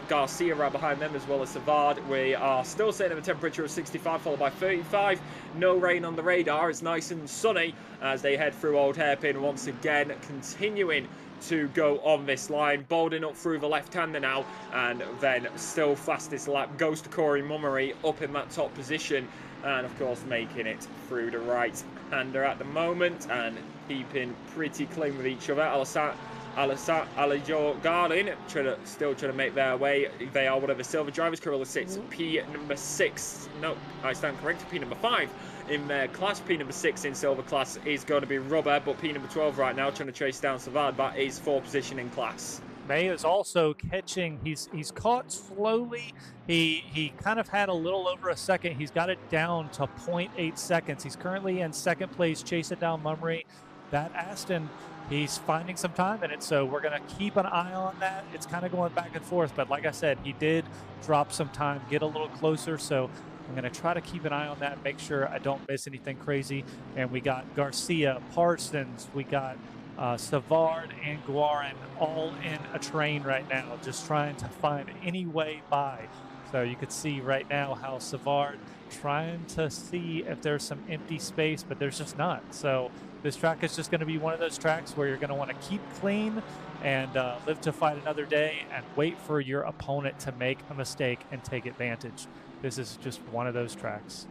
Garcia right behind them as well as Savard. We are still sitting at a temperature of 65 followed by 35. No rain on the radar. It's nice and sunny as they head through old hairpin once again, continuing to go on this line. Bolden up through the left-hander now, and then still fastest lap goes to Corey Mummery up in that top position, and of course making it through the right-hander at the moment and keeping pretty clean with each other. Alijo Garlin still trying to make their way. They are one of the silver drivers. Corolla sits P number 6. No, I stand corrected. P number 5 in their class. P number 6 in silver class is going to be Rubber, but P number 12 right now trying to chase down Savard. That is 4th position in class. May is also catching. He's caught slowly. He kind of had a little over a second. He's got it down to 0.8 seconds. He's currently in 2nd place, chasing down Mummery. That Aston, he's finding some time in it, so we're going to keep an eye on that. It's kind of going back and forth, but like I said, he did drop some time, get a little closer, so I'm going to try to keep an eye on that, make sure I don't miss anything crazy. And we got Garcia, Parsons, we got Savard and Guarin all in a train right now, just trying to find any way by. So you could see right now how Savard trying to see if there's some empty space, but there's just not. So this track is just going to be one of those tracks where you're going to want to keep clean and live to fight another day and wait for your opponent to make a mistake and take advantage. This is just one of those tracks.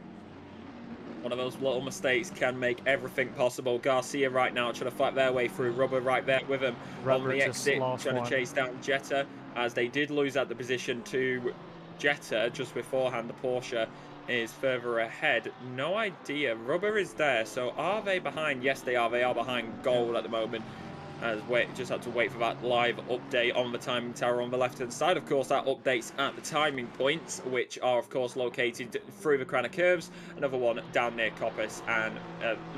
One of those little mistakes can make everything possible. Garcia right now trying to fight their way through. Rubber right there with him on the exit, trying to chase down Jetta, as they did lose out the position to Jetta just beforehand. The Porsche is further ahead. No idea. Rubber is there. So are they behind? Yes, they are. They are behind Gold at the moment. As just had to wait for that live update on the timing tower on the left-hand side. Of course, that updates at the timing points, which are, of course, located through the Cranach curves. Another one down near Coppice and,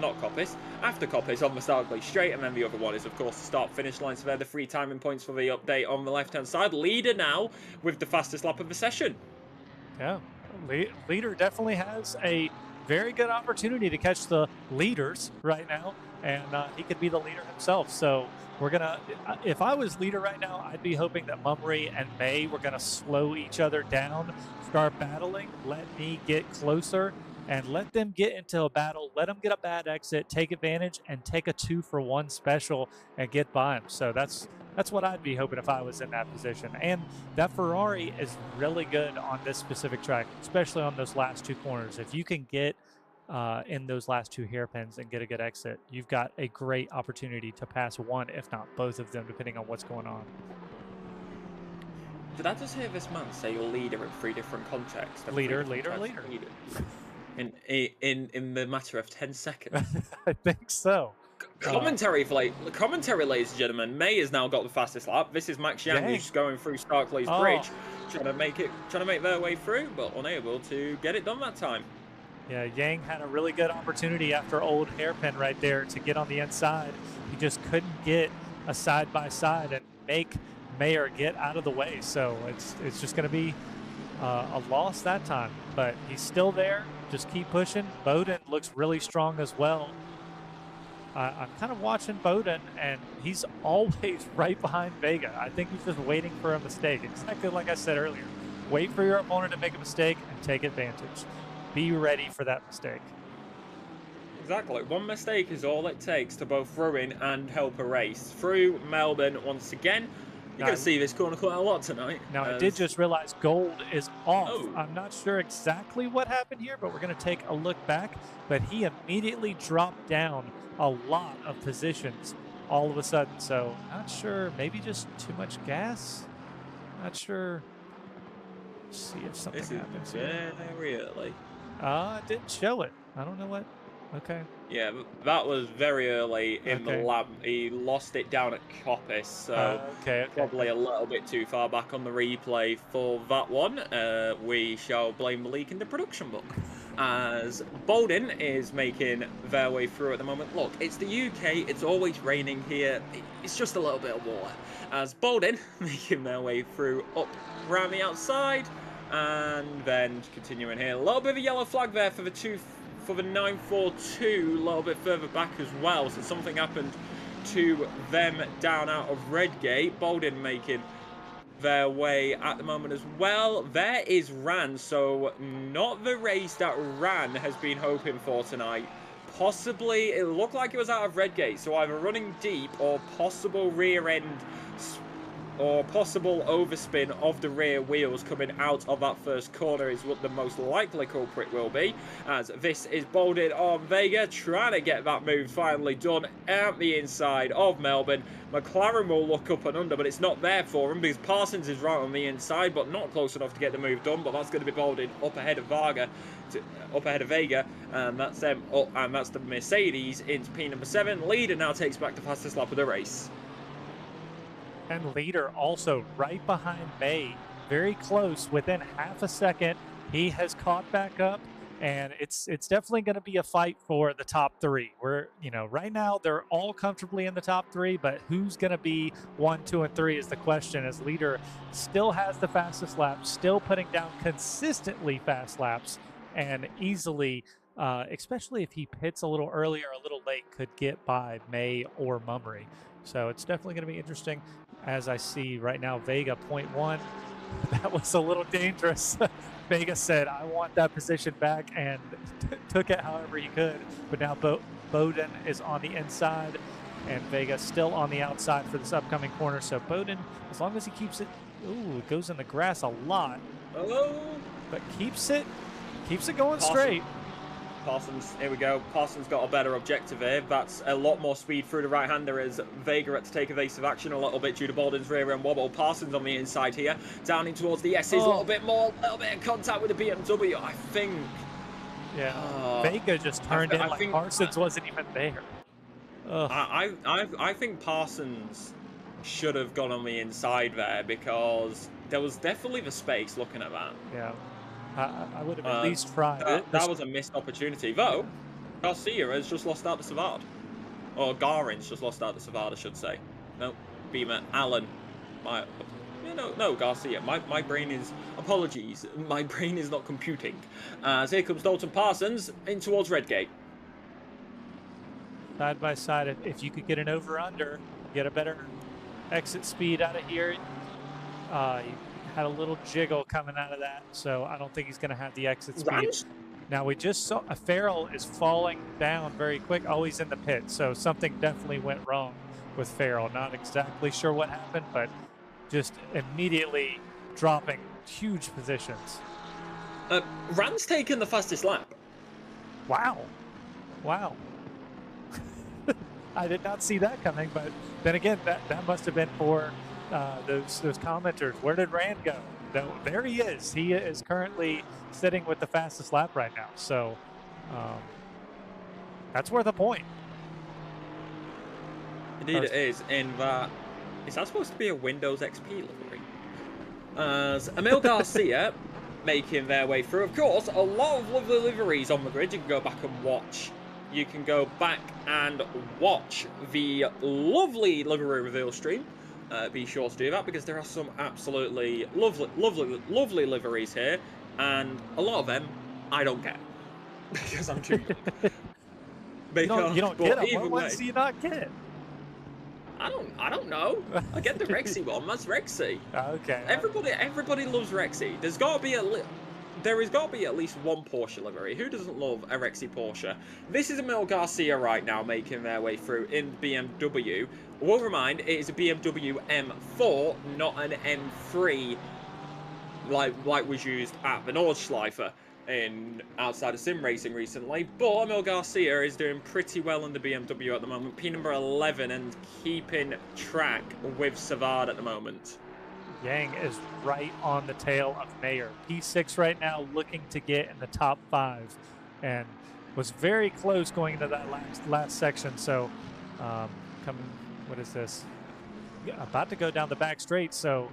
not Coppice, after Coppice on the Stargley Straight. And then the other one is, of course, the start-finish line. So they're the 3 timing points for the update on the left-hand side. Leader now with the fastest lap of the session. Yeah, Leader definitely has a very good opportunity to catch the leaders right now, and he could be the leader himself. So we're gonna, if I was leader right now, I'd be hoping that Mummery and May were gonna slow each other down, start battling, let me get closer, and let them get into a battle, let them get a bad exit, take advantage, and take a 2-for-1 special and get by him. So that's what I'd be hoping if I was in that position. And that Ferrari is really good on this specific track, especially on those last 2 corners. If you can get in those last 2 hairpins and get a good exit, you've got a great opportunity to pass one, if not both of them, depending on what's going on. Did I just hear this man say leader in 3 different contexts? Leader. In the matter of 10 seconds. I think so. Commentary, ladies and gentlemen. May has now got the fastest lap. This is Max Yang, who's going through Starkley's Bridge, trying to make their way through, but unable to get it done that time. Yeah, Yang had a really good opportunity after old hairpin right there to get on the inside. He just couldn't get a side-by-side and make Mayer get out of the way. So it's just going to be a loss that time. But he's still there. Just keep pushing. Bowden looks really strong as well. I'm kind of watching Bowden, and he's always right behind Vega. I think he's just waiting for a mistake. Exactly like I said earlier. Wait for your opponent to make a mistake and take advantage. Be ready for that mistake. Exactly. One mistake is all it takes to both ruin and help a race. Through Melbourne once again. You're going to see this corner quite a lot tonight. Now, I did just realize gold is off. Oh. I'm not sure exactly what happened here, but we're going to take a look back. But he immediately dropped down a lot of positions all of a sudden. So, not sure. Maybe just too much gas? Not sure. Let's see if something happens here. Very early. It didn't show it. I don't know what. Okay. Yeah, that was very early in the lab. He lost it down at Coppice, so probably a little bit too far back on the replay for that one. We shall blame the leak in the production book. As Bowden is making their way through at the moment. Look, it's the UK, it's always raining here. It's just a little bit of water. As Bowden making their way through up around the outside, and then continuing here. A little bit of a yellow flag there for the 942, a little bit further back as well. So something happened to them down out of Redgate. Bowden making their way at the moment as well. There is Ran, so not the race that Ran has been hoping for tonight. Possibly, it looked like it was out of Redgate, so either running deep or possible rear end or possible overspin of the rear wheels coming out of that first corner is what the most likely culprit will be, as this is Bowden on Vega, trying to get that move finally done out the inside of Melbourne. McLaren will look up and under, but it's not there for him because Parsons is right on the inside, but not close enough to get the move done. But that's going to be Bowden up ahead of Vega, and that's them. Oh, and that's the Mercedes into P number 7. Leader now takes back the fastest lap of the race. And leader also right behind May, very close, within half a second. He has caught back up, and it's definitely going to be a fight for the top 3. We're, right now they're all comfortably in the top 3, but who's going to be 1, 2, and 3 is the question, as leader still has the fastest lap, still putting down consistently fast laps, and easily, especially if he pits a little early or a little late, could get by May or Mummery. So it's definitely going to be interesting. As I see right now, Vega 0.1. That was a little dangerous. Vega said, I want that position back, and took it however he could. But now Bowden is on the inside, and Vega still on the outside for this upcoming corner. So Bowden, as long as he keeps it, it goes in the grass a lot. But keeps it going straight. Parsons, here we go. Parsons got a better objective here. That's a lot more speed through the right-hander as Vega had to take evasive action a little bit due to Bowden's rear end wobble. Parsons on the inside here, down in towards the S's a little bit more, a little bit of contact with the BMW, I think. Yeah, Vega just turned in like Parsons wasn't even there. I think Parsons should have gone on the inside there because there was definitely the space looking at that. Yeah. I would have at least tried. That was a missed opportunity, though. Garcia has just lost out to Savard. Or Garin's just lost out to Savard, I should say. No, Beamer, Allen. No, Garcia. My brain is... Apologies. My brain is not computing. So here comes Donington Parsons in towards Redgate. Side by side, if you could get an over-under, get a better exit speed out of here. Had a little jiggle coming out of that, so I don't think he's going to have the exit speed. Now we just saw Farrell is falling down very quick. Oh, he's in the pit, so something definitely went wrong with Farrell. Not exactly sure what happened, but just immediately dropping huge positions. Rand's taken the fastest lap. Wow. I did not see that coming, but then again, that must have been for those commenters. Where did Rand go? No, there he is. He is currently sitting with the fastest lap right now. So that's worth a point. Indeed it is. In that, is that supposed to be a Windows XP livery? As Emil Garcia making their way through. Of course, a lot of lovely liveries on the grid. You can go back and watch. You can go back and watch the lovely livery reveal stream. Be sure to do that because there are some absolutely lovely liveries here, and a lot of them I don't get because I'm too young. Because, you don't but get them. either What way, ones do you not get? I don't know. I get the Rexy one. That's Rexy. Okay. Everybody loves Rexy. There has got to be at least one Porsche livery. Who doesn't love a Rexy Porsche? This is Emil Garcia right now making their way through in BMW. We'll remind, it is a BMW M4, not an M3 like was used at the Nordschleife outside of sim racing recently. But Emil Garcia is doing pretty well in the BMW at the moment. P number 11 and keeping track with Savard at the moment. Yang is right on the tail of Mayer. P6 right now, looking to get in the top 5, and was very close going into that last section. So, what is this? Yeah, about to go down the back straight. So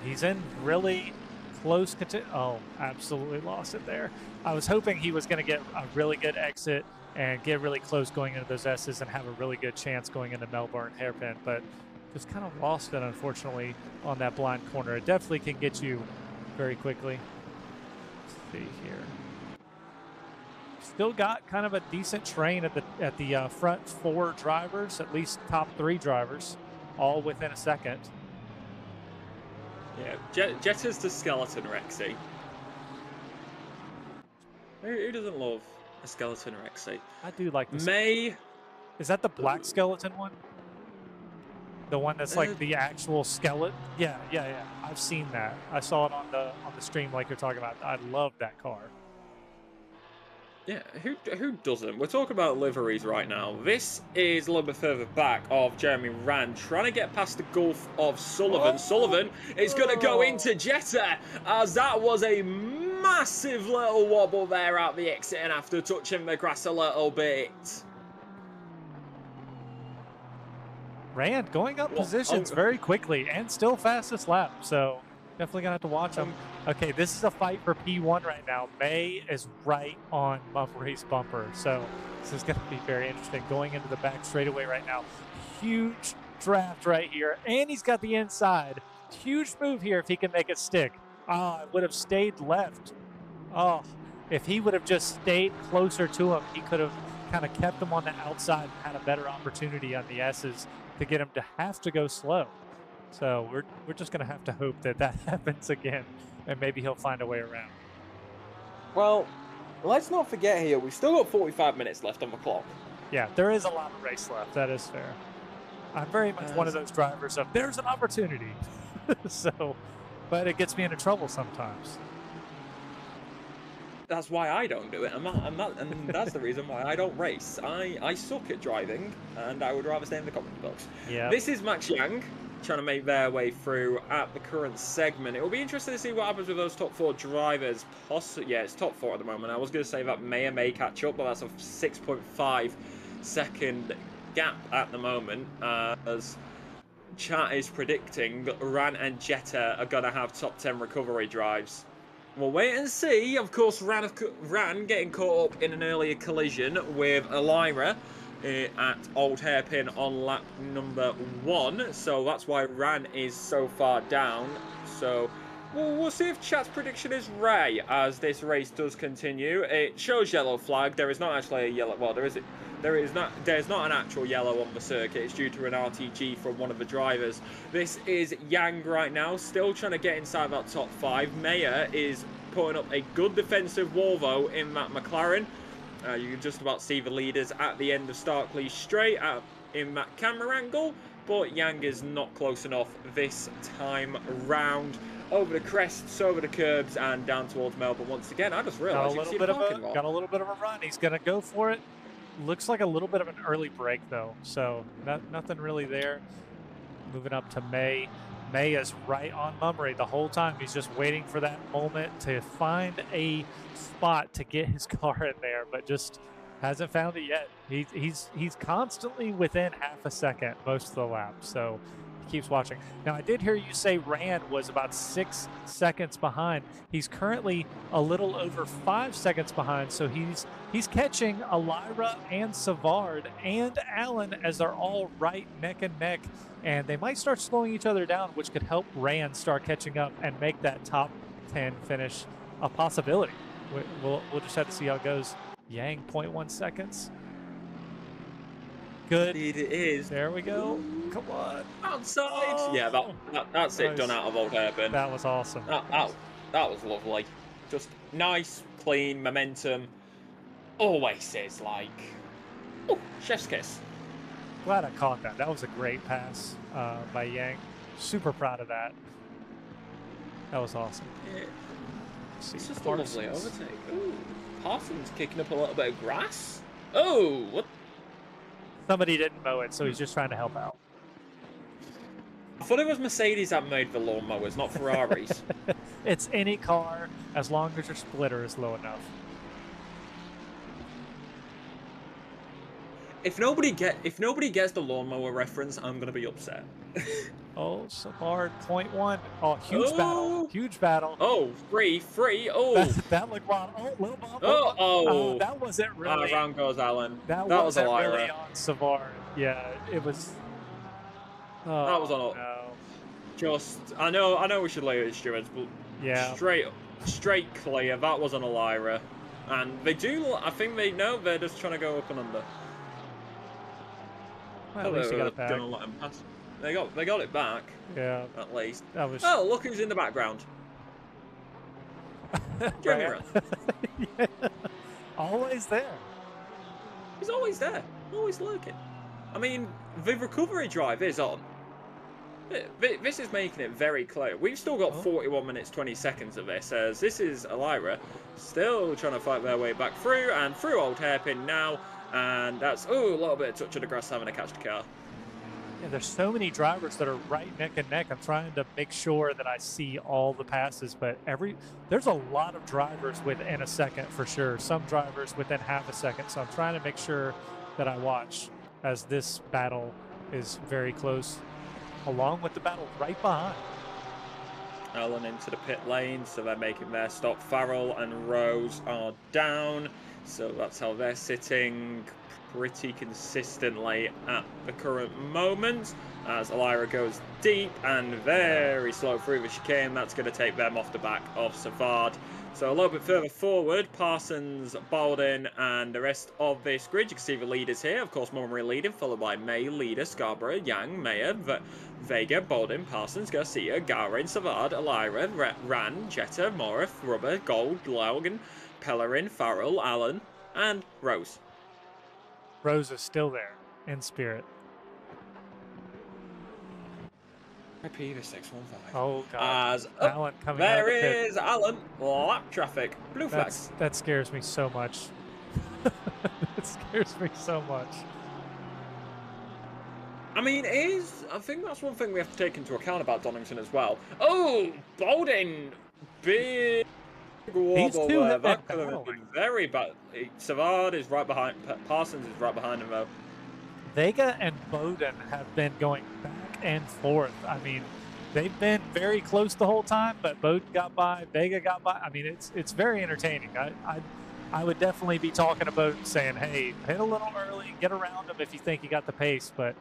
he's in really close. Oh, absolutely lost it there. I was hoping he was going to get a really good exit and get really close going into those S's and have a really good chance going into Melbourne hairpin, but just kind of lost it, unfortunately, on that blind corner. It definitely can get you very quickly. Let's see here. Still got kind of a decent train at the front 4 drivers, at least top 3 drivers, all within a second. Yeah, Jetta's the skeleton Rexy. Who doesn't love a skeleton Rexy? I do like this. May. Is that the black skeleton one? The one that's like the actual skeleton? Yeah. I've seen that. I saw it on the stream like you're talking about. I love that car. Yeah, who doesn't? We're talking about liveries right now. This is a little bit further back of Jeremy Rand trying to get past the gulf of Sullivan. Sullivan is going to go into Jetta, as that was a massive little wobble there out the exit and after touching the grass a little bit. Rand going up positions very quickly and still fastest lap, so definitely gonna have to watch him. Okay, this is a fight for P1 right now. May is right on Mumfree's bumper, so this is gonna be very interesting. Going into the back straightaway right now. Huge draft right here, and he's got the inside. Huge move here if he can make it stick. Oh, it would have stayed left. Oh, if he would have just stayed closer to him, he could have kind of kept him on the outside and had a better opportunity on the S's to get him to have to go slow. So we're just going to have to hope that happens again, and maybe he'll find a way around. Well, let's not forget here, we've still got 45 minutes left on the clock. Yeah, there is a lot of race left. That is fair. I'm very much one of those drivers of there's an opportunity. So, but it gets me into trouble sometimes. That's why I don't do it. I'm not, and that's the reason why I don't race. I suck at driving, and I would rather stay in the commentary box. Yeah. This is Max Yang trying to make their way through at the current segment. It will be interesting to see what happens with those top 4 drivers. Yeah, it's top 4 at the moment. I was going to say that may catch up, but that's a 6.5 second gap at the moment, as chat is predicting Ran and Jetta are going to have top 10 recovery drives. We'll wait and see. Of course, Ran getting caught up in an earlier collision with Elira at Old Hairpin on lap number 1. So that's why Ran is so far down. So we'll see if chat's prediction is right as this race does continue. It shows yellow flag. There is not actually a yellow. Well, there's not an actual yellow on the circuit. It's due to an RTG from one of the drivers. This is Yang right now, still trying to get inside that top 5. Mayer is putting up a good defensive Volvo in that McLaren. You can just about see the leaders at the end of Starkley Straight in that camera angle, but Yang is not close enough this time round. Over the crests, over the curbs, and down towards Melbourne once again. I just realised you can see the parking lot. Got a little bit of a run. He's going to go for it. Looks like a little bit of an early break, though, so nothing really there. Moving up to May. May is right on Mumfree the whole time. He's just waiting for that moment to find a spot to get his car in there, but just hasn't found it yet. He's constantly within half a second most of the lap, so he keeps watching. Now, I did hear you say Rand was about 6 seconds behind. He's currently a little over 5 seconds behind, so he's catching Elira and Savard and Allen as they're all right neck and neck, and they might start slowing each other down, which could help Rand start catching up and make that top 10 finish a possibility. We'll just have to see how it goes. Yang 0.1 seconds. Good. Indeed it is. There we go. Come on. Outside. Oh. Yeah, that's it. Nice. Done out of old hairpin. That was awesome. That was lovely. Just nice, clean momentum. Always is like, oh, chef's kiss. Glad I caught that. That was a great pass by Yang. Super proud of that. That was awesome. Yeah. Let's see, It's just Parsons. a lovely overtake. Ooh, Parsons kicking up a little bit of grass. Oh, what? Somebody didn't mow it, so he's just trying to help out. I thought it was Mercedes that made the lawnmowers, not Ferraris. It's any car as long as your splitter is low enough. If nobody gets the lawnmower reference, I'm gonna be upset. Oh, so hard. 0.1. Oh, huge battle. Huge battle. Oh, free. Oh, That looked wild. Oh, little bump. oh. That wasn't really. Round goes Alan. That was a wasn't Lyra. really on Savard. Yeah, it was. Oh, That was on. no. Just, I know we should lay it stewards, but Yeah. straight clear. That was on a Lyra, and they do. I think they know they're just trying to go up and under. Well, at least you got it back. Gonna let them pass. They got it back. Yeah, At least. that was. Oh, look who's in the background. Jeremy Right. Renner. Yeah. Always there. He's always there, always lurking. I mean, the recovery drive is on. This is making it very clear. We've still got 41 minutes 20 seconds of this, as this is Elira still trying to fight their way back through, and through old hairpin now, and that's a little bit of touch of the grass having to catch the car. Yeah, there's so many drivers that are right neck and neck. I'm trying to make sure that I see all the passes, but there's a lot of drivers within a second for sure. Some drivers within half a second. So I'm trying to make sure that I watch as this battle is very close, along with the battle right behind. Allen into the pit lane, so they're making their stop. Farrell and Rose are down, so that's how they're sitting pretty consistently at the current moment, as Elira goes deep and very slow through the chicane. That's going to take them off the back of Savard. So a little bit further forward, Parsons, Baldwin, and the rest of this grid. You can see the leaders here. Of course, Montgomery leading, followed by May, Leader, Scarborough, Yang, Mayer, Vega, Baldwin, Parsons, Garcia, Garin, Savard, Elira, Ran, Jetta, Morif, Rubber, Gold, Logan, Pellerin, Farrell, Allen, and Rose. Rose is still there in spirit. IP the 615. Oh god. As Allen coming out of the pit. there is Allen. Lap traffic. Blue flags. That scares me so much. It scares me so much. I mean, I think that's one thing we have to take into account about Donington as well. Oh, Bowden. Big wobble two there. have That been could have battling. been very bad. Savard is right behind. Parsons is right behind him, though. Vega and Bowden have been going back and forth. I mean, they've been very close the whole time, but Bowden got by, Vega got by. I mean, it's very entertaining. I would definitely be talking to Bowden saying, hey, hit a little early, get around him if you think you got the pace. But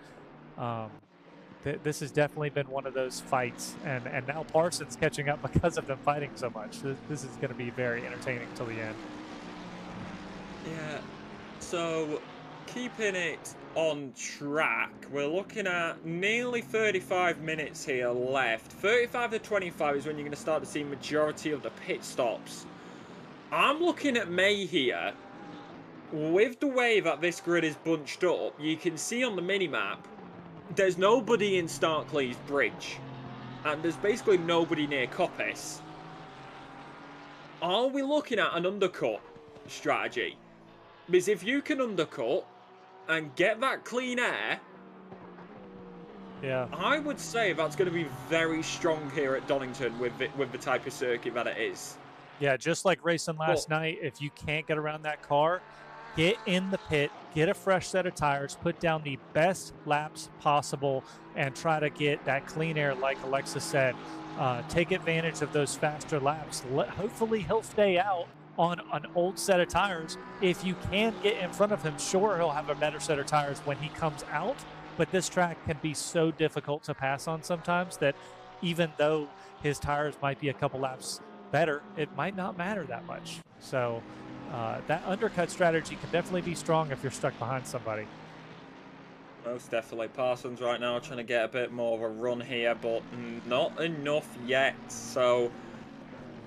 this has definitely been one of those fights. And now Parsons catching up because of them fighting so much. This is going to be very entertaining till the end. Yeah. So, keeping it on track, we're looking at nearly 35 minutes here left. 35 to 25 is when you're going to start to see majority of the pit stops. I'm looking at May here. With the way that this grid is bunched up, you can see on the minimap there's nobody in Starkleys Bridge, and there's basically nobody near Coppice. Are we looking at an undercut strategy? Because if you can undercut and get that clean air, Yeah. I would say that's going to be very strong here at Donington with the type of circuit that it is. Yeah, just like racing last night, if you can't get around that car, get in the pit, get a fresh set of tires, put down the best laps possible, and try to get that clean air like Alexa said. Take advantage of those faster laps. Hopefully he'll stay out on an old set of tires. If you can get in front of him, sure, he'll have a better set of tires when he comes out, but this track can be so difficult to pass on sometimes that even though his tires might be a couple laps better, it might not matter that much. So that undercut strategy can definitely be strong if you're stuck behind somebody. Most definitely. Parsons right now trying to get a bit more of a run here, but not enough yet. So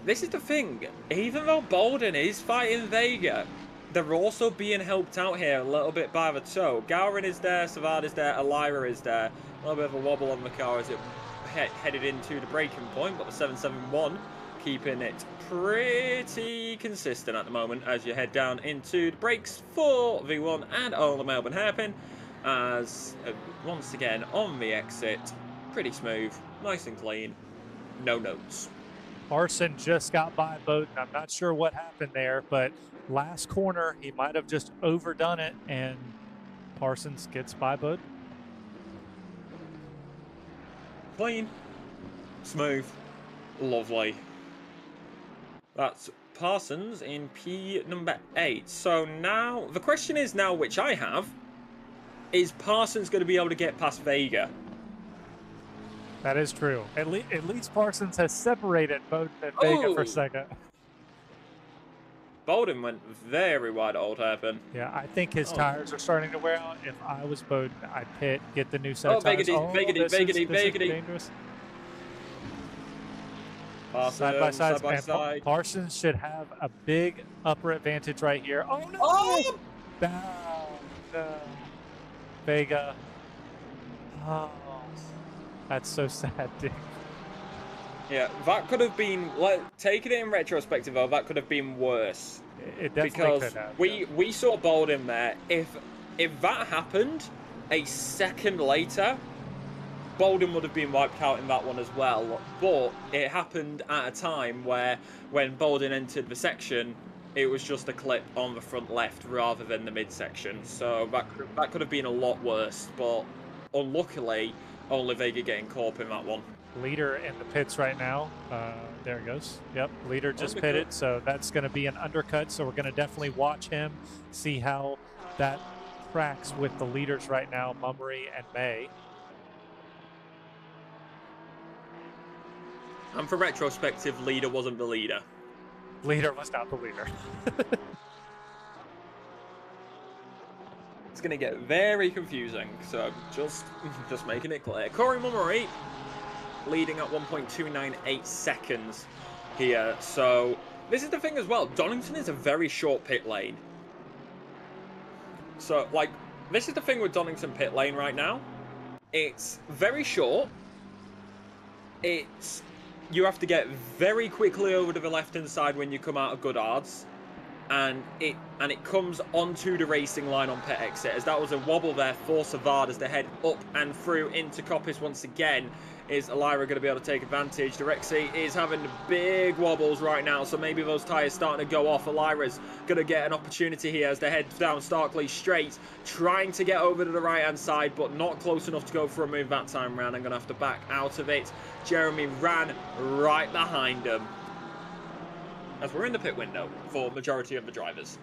this is the thing. Even though Bolden is fighting Vega, they're also being helped out here a little bit by the toe. Gowron is there, Savard is there, Elira is there. A little bit of a wobble on the car as it headed into the braking point, but the 771 keeping it pretty consistent at the moment as you head down into the brakes for V1 and all the Melbourne hairpin. As once again on the exit, pretty smooth, nice and clean, no notes. Parson just got by Bowden. I'm not sure what happened there, but last corner he might have just overdone it, and Parsons gets by Bowden. Clean, smooth, lovely. That's Parsons in P number 8. So now the question is now, which I have, is Parsons going to be able to get past Vega? That is true. At least Parsons has separated Bowden and Vega for a second. Bowden went very wide at Old Hairpin. Yeah, I think his tires are starting to wear out. If I was Bowden, I'd pit, get the new set of Vega tires. Vega Dangerous. Parsons, side by side. Parsons should have a big upper advantage right here. Oh no! Oh! No. Vega. Oh, that's so sad, dude. Yeah, that could have been, taking it in retrospective though, that could have been worse. It definitely because could have. we saw Bolden there. If that happened a second later, Bolden would have been wiped out in that one as well. But it happened at a time where when Bolden entered the section, it was just a clip on the front left rather than the midsection. So that could have been a lot worse. But unluckily, only Vega getting caught up in that one. Leader in the pits right now. There it goes. Yep, leader just pitted, so that's going to be an undercut. So we're going to definitely watch him, see how that tracks with the leaders right now, Mummery and May. And for retrospective, leader wasn't the leader. Leader was not the leader. It's going to get very confusing, so just making it clear. Corey Mummery leading at 1.298 seconds here. So this is the thing as well. Donington is a very short pit lane. So, this is the thing with Donington pit lane right now. It's very short. You have to get very quickly over to the left-hand side when you come out of Goodard's. And it comes onto the racing line on pit exit, as that was a wobble there for Savard as they head up and through into Coppice once again. Is Elira going to be able to take advantage? The Rexy is having big wobbles right now, so maybe those tyres starting to go off. Elira's going to get an opportunity here as they head down Starkley straight, trying to get over to the right-hand side, but not close enough to go for a move that time round. I'm going to have to back out of it. Jeremy ran right behind him, as we're in the pit window for majority of the drivers.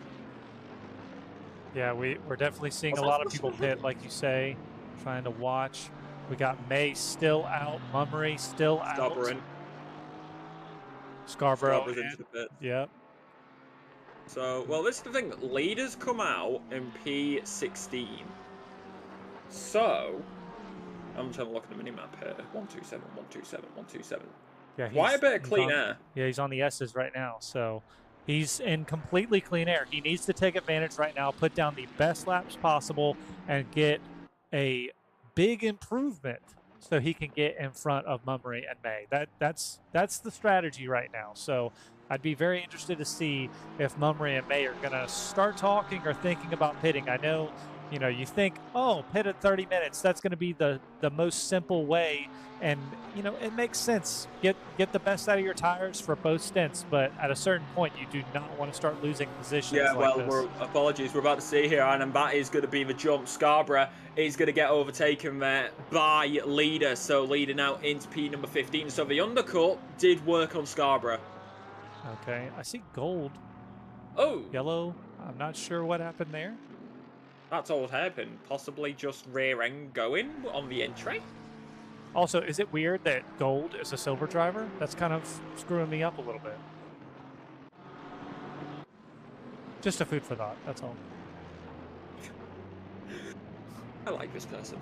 Yeah, we're definitely seeing a lot of people pit, like you say, trying to watch. We got May still out, Mummery still out. Scarborough's into the pit. Yep. So, well, this is the thing. Leaders come out in P16. So, I'm trying to look at the minimap here. 127, 127, 127. Yeah, why a bit of clean air? Yeah, he's on the S's right now, so he's in completely clean air. He needs to take advantage right now, put down the best laps possible, and get a big improvement so he can get in front of Mummery and May. That's the strategy right now. So I'd be very interested to see if Mummery and May are going to start talking or thinking about pitting. I know, you think, oh, pit at 30 minutes. That's going to be the most simple way. And, it makes sense. Get the best out of your tires for both stints. But at a certain point, you do not want to start losing positions. Yeah, like well, apologies. We're about to see here, and that is going to be the jump. Scarborough is going to get overtaken there by leader. So leader now into P number 15. So the undercut did work on Scarborough. Okay, I see gold. Oh. Yellow. I'm not sure what happened there. That's Old Hairpin. Possibly just rear end going on the entry. Also, is it weird that gold is a silver driver? That's kind of screwing me up a little bit. Just a food for thought, that's all. I like this person.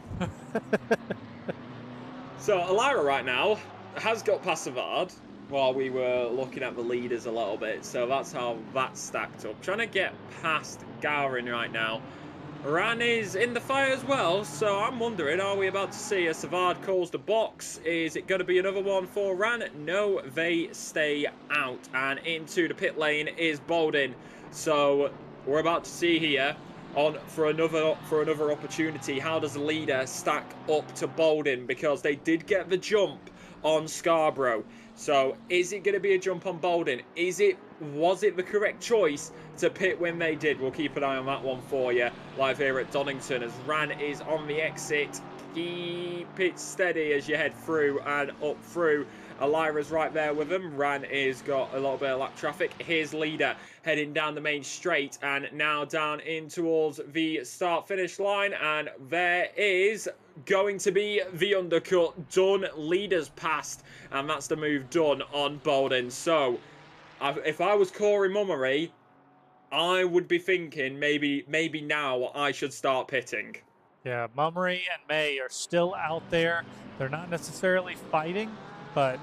So Elira right now has got past Savard while we were looking at the leaders a little bit. So that's how that's stacked up. Trying to get past Gowrin right now. Ran is in the fire as well, so I'm wondering, are we about to see a Savard calls the box? Is it going to be another one for Ran? No, they stay out. And into the pit lane is Bolden. So we're about to see here for another opportunity. How does the leader stack up to Bolden? Because they did get the jump on Scarborough. So is it going to be a jump on Bolden? Was it the correct choice to pit when they did? We'll keep an eye on that one for you live here at Donington as Ran is on the exit. Keep it steady as you head through and up through. Elira's right there with them. Ran is got a little bit of lap traffic. Here's leader heading down the main straight and now down in towards the start finish line, and there is going to be the undercut done. Leaders passed, and that's the move done on Bolden. So if I was Corey Mummery, I would be thinking maybe now I should start pitting. Yeah, Mummery and May are still out there. They're not necessarily fighting, but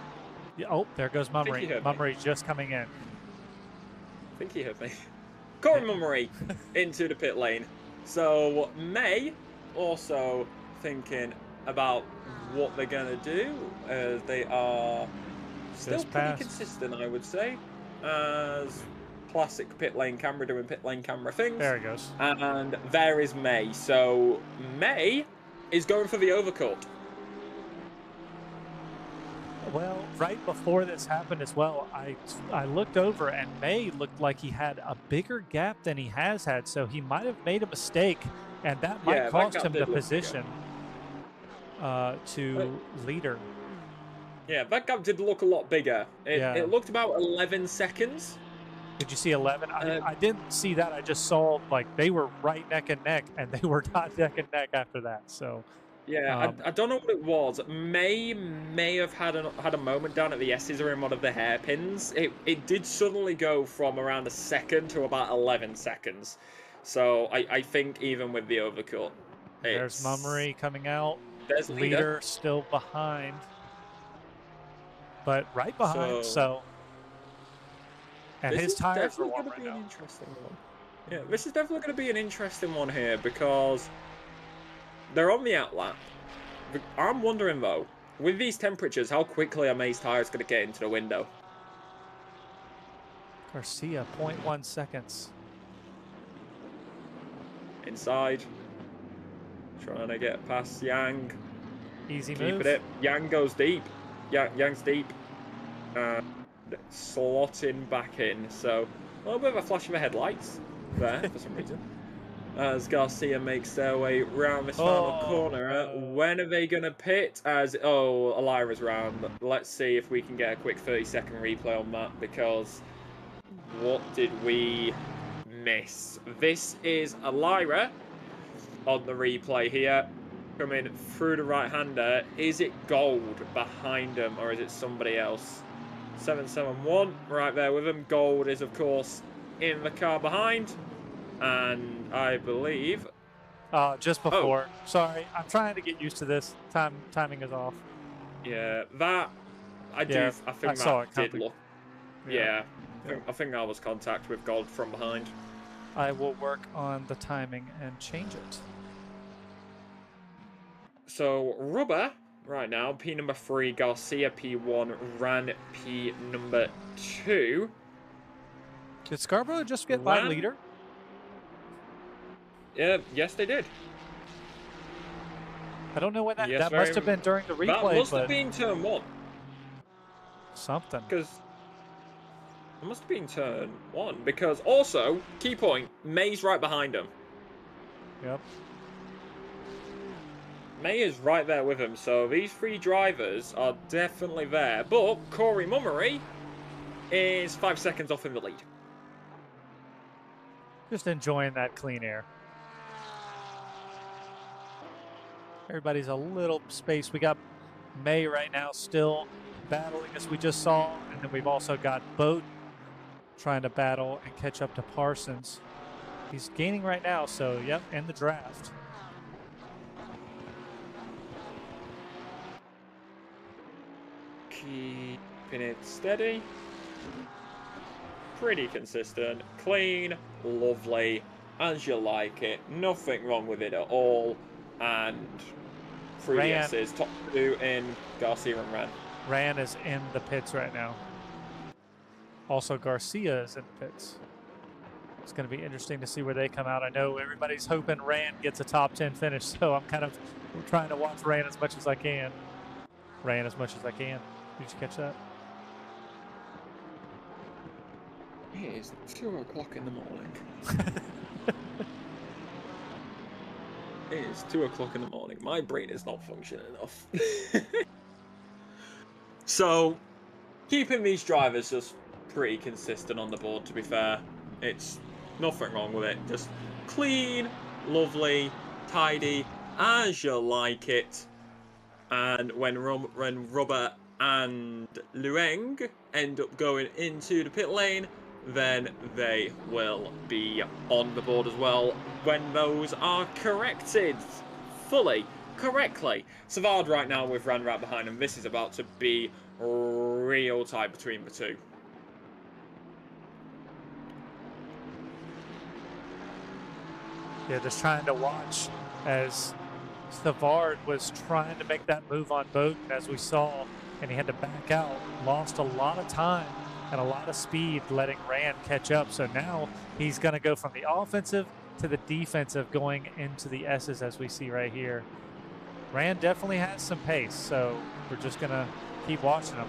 oh, there goes Mummery. Mummery's just coming in. I think he heard me. Corey Mummery into the pit lane. So May also thinking about what they're going to do. They are still pretty consistent, I would say, as classic pit lane camera doing pit lane camera things. There he goes. And there is May. So May is going for the overcut. Well, right before this happened as well, I looked over and May looked like he had a bigger gap than he has had, so he might have made a mistake, and that might cost him the position to leader. Yeah, that gap did look a lot bigger. It looked about 11 seconds. Did you see 11? I didn't see that. I just saw like they were right neck and neck, and they were not neck and neck after that. So yeah, I don't know what it was. May have had a moment down at the S's or in one of the hairpins. It did suddenly go from around a second to about 11 seconds. So I think even with the overcut, there's Mummery coming out. There's leader still behind, but right behind. So and his tires are warm right now. Interesting one. Yeah, this is definitely going to be an interesting one here because they're on the outlap. I'm wondering though, with these temperatures, how quickly are May's tires going to get into the window? Garcia, 0.1 seconds. Inside. Trying to get past Yang. Easy move. Keeping it. Yang goes deep. Yang's deep. Slotting back in. So, a little bit of a flash of the headlights there for some reason. As Garcia makes their way round this final corner. When are they going to pit? Elira's round. Let's see if we can get a quick 30-second replay on that, because what did we miss? This is Elira on the replay here. Coming through the right-hander. Is it Gold behind him, or is it somebody else? 771 right there with him. Gold is, of course, in the car behind. And I believe... just before. Oh. Sorry, I'm trying to get used to this. Timing is off. Yeah, that... I think that did look... Yeah, I think that was contact with Gold from behind. I will work on the timing and change it. So, Rubber, right now, P number 3, Garcia P1, Ran P number 2. Did Scarborough just get by leader? Yeah, yes, they did. I don't know when that must have been during the replay. That must have been turn 1. Something. Because it must have been turn 1. Because also, key point, May's right behind him. Yep. May is right there with him, so these 3 drivers are definitely there. But Corey Mummery is 5 seconds off in the lead. Just enjoying that clean air. Everybody's a little space. We got May right now still battling, as we just saw, and then we've also got Boat trying to battle and catch up to Parsons. He's gaining right now, so yep, in the draft. Keeping it steady. Pretty consistent. Clean. Lovely. As you like it. Nothing wrong with it at all. And 3Ds, top 2 in Garcia and Ran. Ran is in the pits right now. Also, Garcia is in the pits. It's going to be interesting to see where they come out. I know everybody's hoping Ran gets a top 10 finish, so I'm kind of trying to watch Ran as much as I can. Ran as much as I can. Did you catch that? It is 2 o'clock in the morning. It is 2 o'clock in the morning. My brain is not functioning enough. So, keeping these drivers just pretty consistent on the board, to be fair. It's nothing wrong with it. Just clean, lovely, tidy, as you like it. And when Robert and Lueng end up going into the pit lane, then they will be on the board as well when those are corrected fully, correctly. Savard right now with Ran right behind him. This is about to be real tight between the two. Yeah, just trying to watch as Savard was trying to make that move on Bowden, as we saw, and he had to back out. Lost a lot of time and a lot of speed letting Ran catch up. So now he's going to go from the offensive to the defensive going into the S's, as we see right here. Ran definitely has some pace, so we're just going to keep watching him.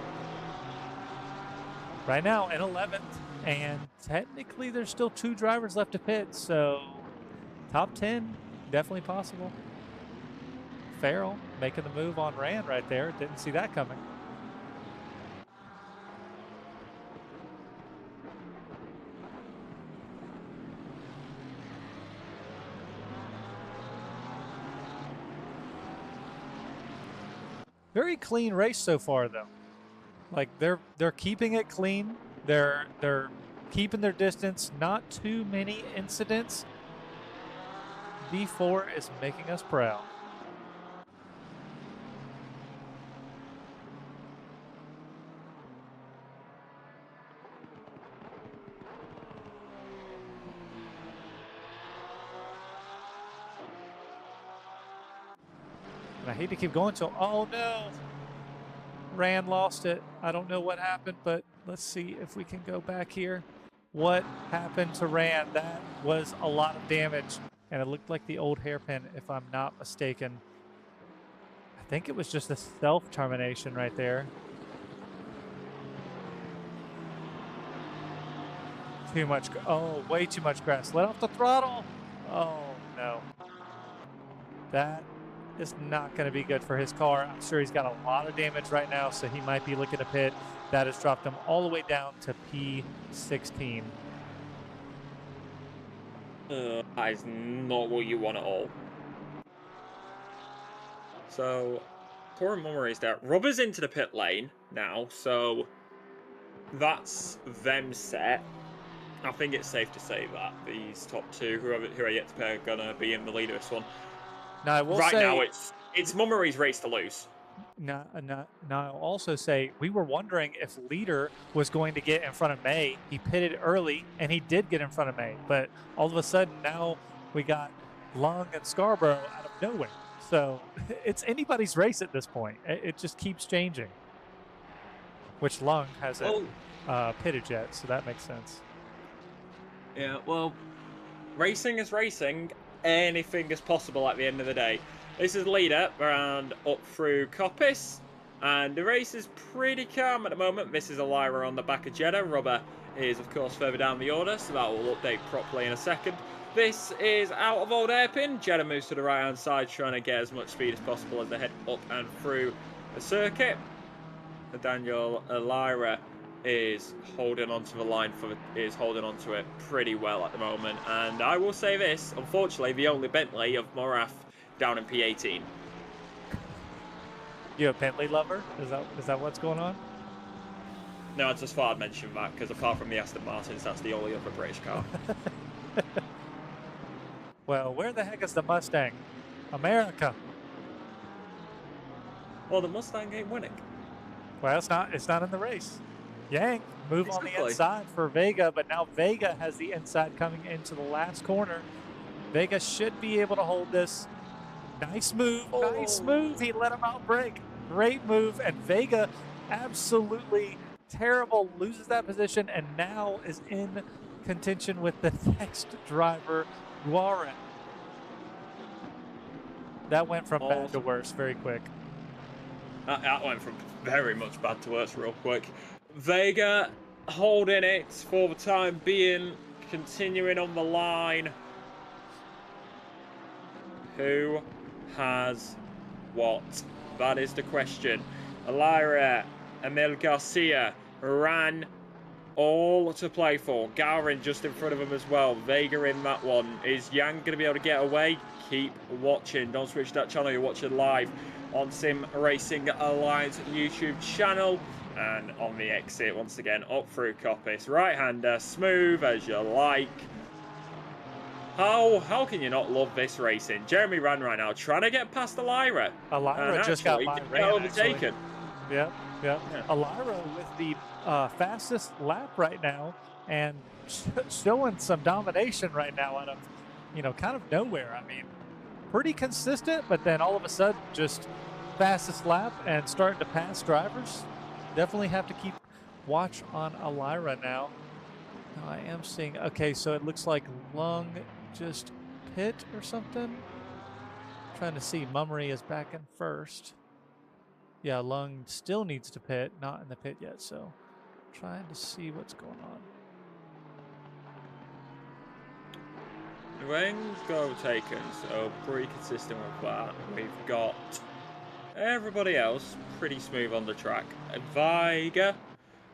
Right now in 11th, and technically there's still 2 drivers left to pit, so top 10 definitely possible. Farrell making the move on Ran right there. Didn't see that coming. Very clean race so far, though. Like they're keeping it clean. They're keeping their distance. Not too many incidents. B4 is making us proud. And I hate to keep going till, oh no, Ran lost it. I don't know what happened, but let's see if we can go back here. What happened to Ran? That was a lot of damage, and it looked like the old hairpin, if I'm not mistaken. I think it was just a self-termination right there. Too much, oh, way too much grass. Let off the throttle. Oh no. That is not going to be good for his car. I'm sure he's got a lot of damage right now, so he might be looking to pit. That has dropped him all the way down to P16. That is not what you want at all. So, poor Mummery's there. Rubber's into the pit lane now, so that's them set. I think it's safe to say that these top 2, who are yet to pit, are going to be in the lead of this one. Now, I will right say, now, it's Mummery's race to lose. Now, I'll also say we were wondering if Leader was going to get in front of May. He pitted early, and he did get in front of May. But all of a sudden, now we got Lung and Scarborough out of nowhere. So it's anybody's race at this point. It just keeps changing. Which Lung hasn't pitted yet, so that makes sense. Yeah, well, racing is racing. Anything is possible at the end of the day. This is leader and up through Coppice, and the race is pretty calm at the moment. This is Elira on the back of Jeddah. Rubber is, of course, further down the order, so that will update properly in a second. This is out of old hairpin. Jeddah moves to the right-hand side, trying to get as much speed as possible as they head up and through the circuit. Daniel Elira is holding onto the line is holding onto it pretty well at the moment, and I will say this: unfortunately, the only Bentley of Morath down in P18. You a Bentley lover? Is that what's going on? No, I just thought I'd mention that because apart from the Aston Martins, that's the only other British car. Well, where the heck is the Mustang? America. Well, the Mustang ain't winning. Well, it's not in the race. Yang move on the Exactly. inside for Vega, but now Vega has the inside coming into the last corner. Vega should be able to hold this. Nice move, nice move. He let him outbrake. Great move, and Vega absolutely terrible, loses that position, and now is in contention with the next driver, Guaren. That went from bad to worse very quick. That went from very much bad to worse real quick. Vega holding it for the time being, continuing on the line. Who has what? That is the question. Elira, Emil Garcia, Ran, all to play for. Gowrin just in front of him as well. Vega in that one. Is Yang going to be able to get away? Keep watching. Don't switch that channel. You're watching live on Sim Racing Alliance YouTube channel. And on the exit, once again, up through Coppice. Right-hander, smooth as you like. How can you not love this racing? Jeremy Ran right now, trying to get past Elira. Elira just got overtaken. Yep. Elira with the fastest lap right now, and showing some domination right now out of, kind of nowhere. I mean, pretty consistent, but then all of a sudden, just fastest lap and starting to pass drivers. Definitely have to keep watch on Elira now. I am seeing, okay, so it looks like Lung just pit or something. Trying to see, Mummery is back in first. Yeah, Lung still needs to pit, not in the pit yet, so trying to see what's going on. Wings got overtaken, so pretty consistent with that. We've got everybody else pretty smooth on the track. Vega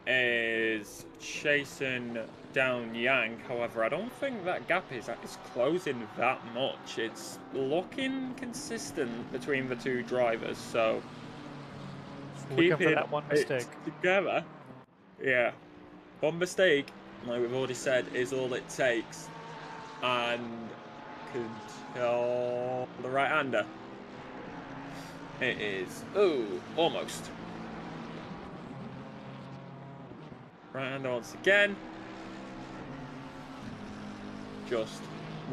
is chasing down Yang. However, I don't think that gap is closing that much. It's looking consistent between the two drivers, so looking for that one mistake together. Yeah, one mistake, like we've already said, is all it takes. And control the right-hander. It is, almost. Right-hander once again.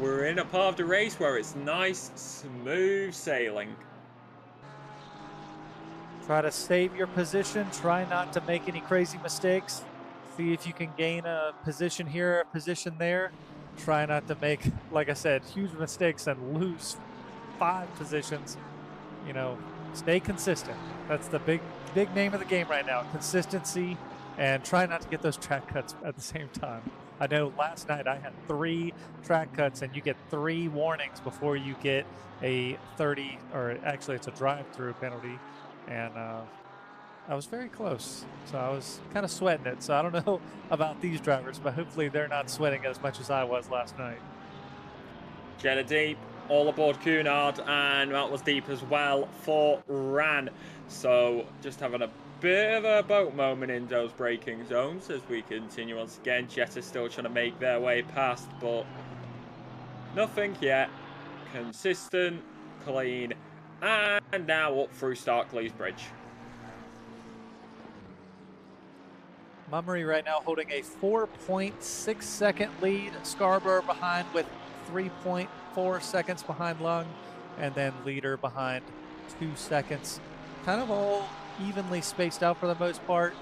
We're in a part of the race where it's nice, smooth sailing. Try to save your position. Try not to make any crazy mistakes. See if you can gain a position here, a position there. Try not to make, like I said, huge mistakes and lose 5 positions. Stay consistent. That's the big name of the game right now. Consistency, and try not to get those track cuts at the same time. I know last night I had 3 track cuts, and you get 3 warnings before you get a 30, or actually it's a drive-through penalty. And I was very close, so I was kind of sweating it. So I don't know about these drivers, but hopefully they're not sweating as much as I was last night. Jetta deep, all aboard Cunard, and that was deep as well for Ran. So just having a bit of a boat moment in those braking zones as we continue once again. Jetta still trying to make their way past, but nothing yet. Consistent, clean, and now up through Starkleys Bridge. Mummery right now holding a 4.6 second lead. Scarborough behind with 3.4 seconds behind Lung, and then leader behind 2 seconds. Kind of all evenly spaced out for the most part.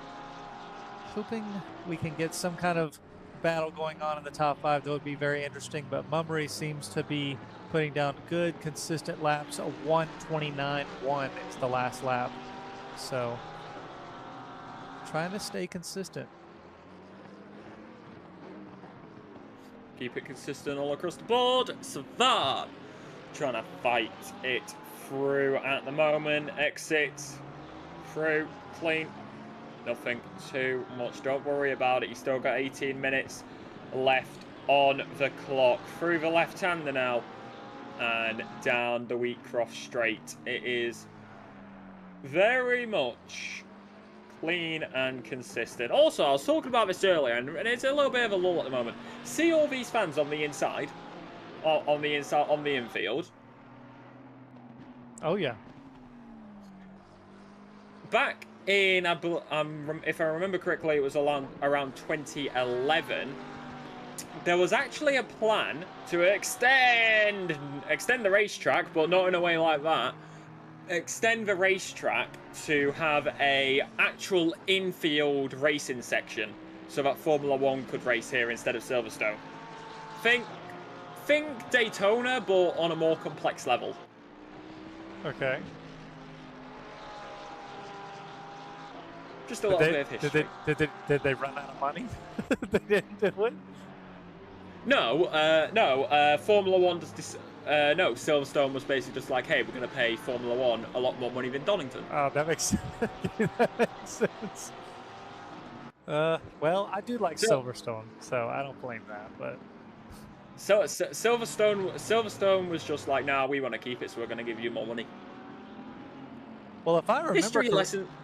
Hoping we can get some kind of battle going on in the top 5. That would be very interesting, but Mummery seems to be putting down good, consistent laps. A 1:29.1 is the last lap. So trying to stay consistent. Keep it consistent all across the board. Savad trying to fight it through at the moment. Exit through, clean. Nothing too much. Don't worry about it. You still got 18 minutes left on the clock. Through the left-hander now and down the Wheatcroft Straight. It is very much clean and consistent. Also, I was talking about this earlier, and it's a little bit of a lull at the moment. See all these fans on the inside, on the infield. Oh yeah. Back if I remember correctly, it was around 2011. There was actually a plan to extend the racetrack, but not in a way like that. Extend the racetrack to have a actual infield racing section, so that Formula One could race here instead of Silverstone. Think Daytona, but on a more complex level. Okay. Just a little bit of history. Did they run out of money? They didn't do it? No, Formula One does no, Silverstone was basically just like, hey, we're going to pay Formula One a lot more money than Donington. Oh, that makes sense. That makes sense. Well, I do like Silverstone, so I don't blame that. But Silverstone was just like, nah, we want to keep it, so we're going to give you more money. Well, if I remember,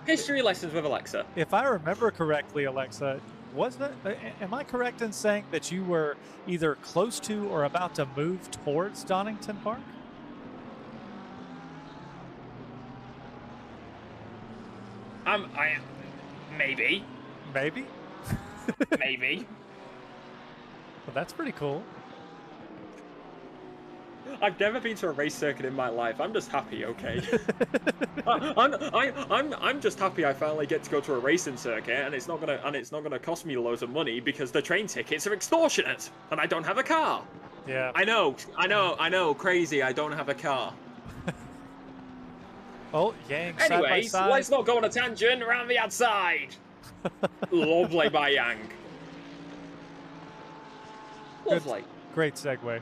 history lessons with Alexa. If I remember correctly, Alexa, am I correct in saying that you were either close to or about to move towards Donington Park? Maybe. Maybe? Maybe. Well, that's pretty cool. I've never been to a race circuit in my life. I'm just happy, okay? I'm just happy I finally get to go to a racing circuit, and it's not gonna cost me loads of money because the train tickets are extortionate, and I don't have a car. Yeah. I know. Crazy. I don't have a car. Oh, Yang. Anyways, side by side. let's not go on a tangent around the outside. Lovely by Yang. Lovely. Great segue.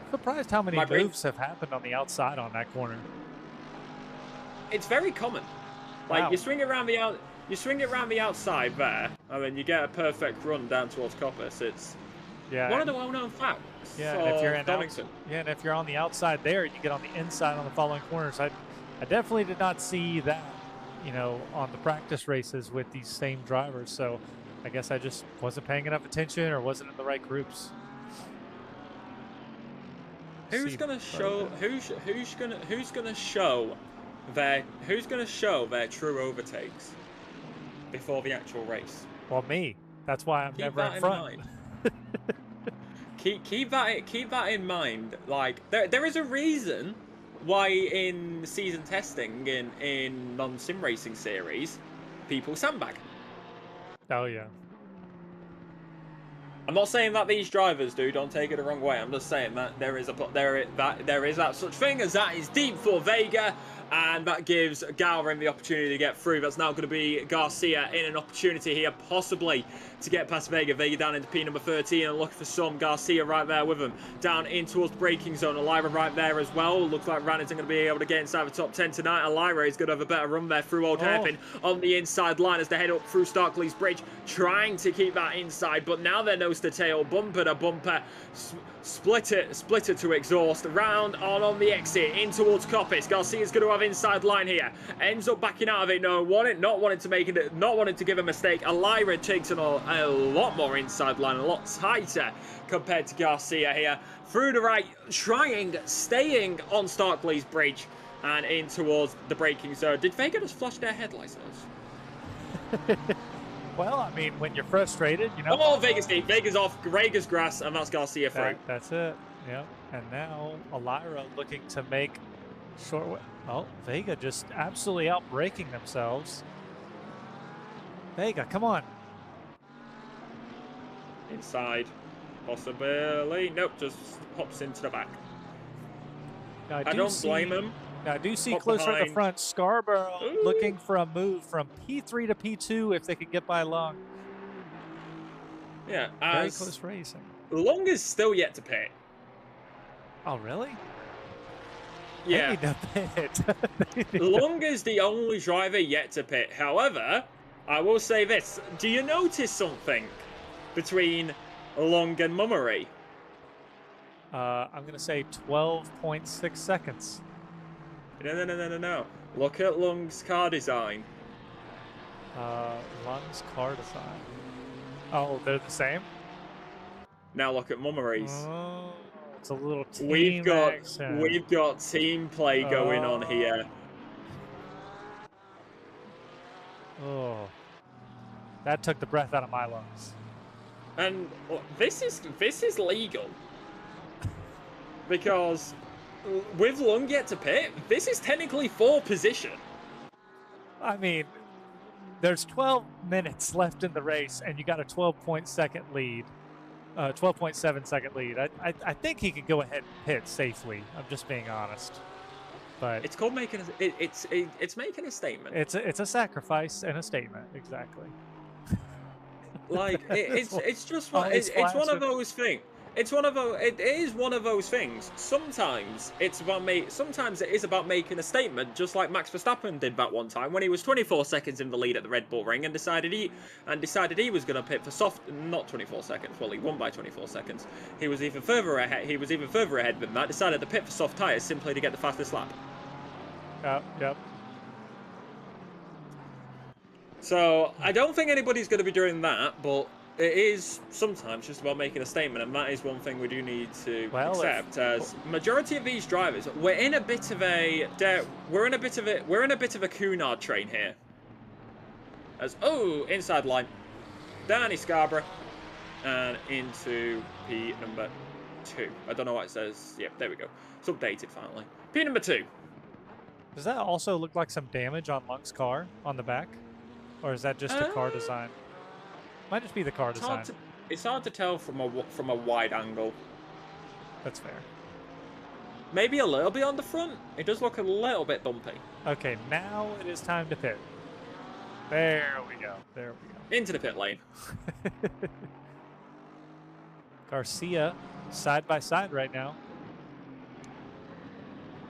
Surprised how many moves have happened on the outside on that corner. It's very common. Like, wow. you swing it around the outside there, and then you get a perfect run down towards Coppice. It's one of the well-known facts. Yeah, and if you're in Donington. and if you're on the outside there, you get on the inside on the following corners. I definitely did not see that, on the practice races with these same drivers. So I guess I just wasn't paying enough attention or wasn't in the right groups. Who's gonna show their true overtakes before the actual race? Well, me. That's why I'm never in front. keep that in mind. Like, there is a reason why in season testing in non-sim racing series people sandbag. Oh yeah. I'm not saying that these drivers do. Don't take it the wrong way. I'm just saying that there is that such thing as that is deep for Vega, and that gives Galvin the opportunity to get through. That's now going to be Garcia in an opportunity here, possibly to get past Vega. Vega down into P number 13 and looking for some. Garcia right there with him, down in towards the braking zone. Elira right there as well. Looks like Rannington going to be able to get inside the top 10 tonight. Elira is going to have a better run there through Old Hairpin on the inside line as they head up through Starkley's Bridge, trying to keep that inside, but now they're nose to tail, bumper to bumper, splitter to exhaust, round on the exit in towards Coppice. Garcia's going to have inside line here, ends up backing out of it, not wanting to give a mistake. Elira takes on a lot more inside line, a lot tighter compared to Garcia here, through the right, staying on Starkley's Bridge and in towards the braking zone. Did Vega just flush their headlights? Well, I mean, when you're frustrated, Oh, Vega's deep. Vega's off. Vega's grass, and that's Garcia through. That's it. Yep. And now Elira looking to make short way. Oh, Vega just absolutely out-braking themselves. Vega, come on. Inside. Possibly. Nope, just hops into the back. Now, I don't blame him. Now, I do see closer at the front, Scarborough looking for a move from P3 to P2 if they could get by Long. Yeah, very close racing. Long is still yet to pit. Oh, really? Yeah. They need to pit. Long is the only driver yet to pit. However, I will say this. Do you notice something between Long and Mummery? I'm going to say 12.6 seconds. No. Look at Lung's car design. Lung's car design. Oh, they're the same? Now look at Mummery's. Oh. It's a little team We've got action. we've got team play going on here. Oh, that took the breath out of my lungs. And this is legal because with Lung yet to pit, this is technically 4 position. I mean, there's 12 minutes left in the race, and you got a 12.7 second lead. I think he could go ahead and pit safely. I'm just being honest. But It's called making it's making a statement. it's a sacrifice and a statement, exactly. Like it's one of those things. It is one of those things. Sometimes it is about making a statement, just like Max Verstappen did that one time when he was 24 seconds in the lead at the Red Bull Ring and decided he was going to pit for not 24 seconds. Well, he won by 24 seconds. He was even further ahead than that. Decided to pit for soft tires simply to get the fastest lap. Yep. So I don't think anybody's going to be doing that, but it is sometimes just about making a statement, and that is one thing we do need to accept. As majority of these drivers, we're in a bit of a Cunard train here. As inside line, Danny Scarborough, and into P number 2. I don't know what it says. Yep, there we go. It's updated finally. P number 2. Does that also look like some damage on Lung's car on the back? Or is that just a car design? Might just be the car design. It's hard to tell from a wide angle. That's fair. Maybe a little bit on the front. It does look a little bit bumpy. Okay, now it is time to pit. There we go. Into the pit lane. Garcia side by side right now.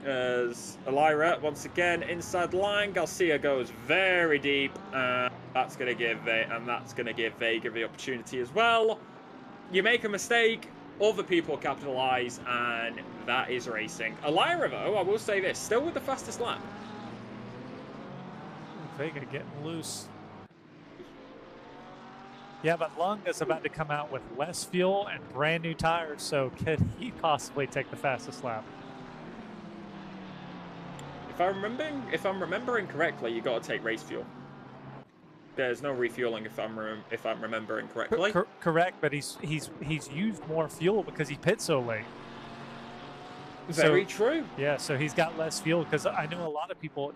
As Elira once again inside the line, Garcia goes very deep, and that's going to give Vega the opportunity as well. You make a mistake, other people capitalize, and that is racing. Elira, though, I will say this, still with the fastest lap. Vega getting loose. Yeah, but Lung is about to come out with less fuel and brand new tires, so could he possibly take the fastest lap? If I'm remembering correctly, you got to take race fuel. There's no refueling if I'm remembering correctly. Correct, but he's used more fuel because he pit so late. Very true. Yeah, so he's got less fuel because I know not a lot of people,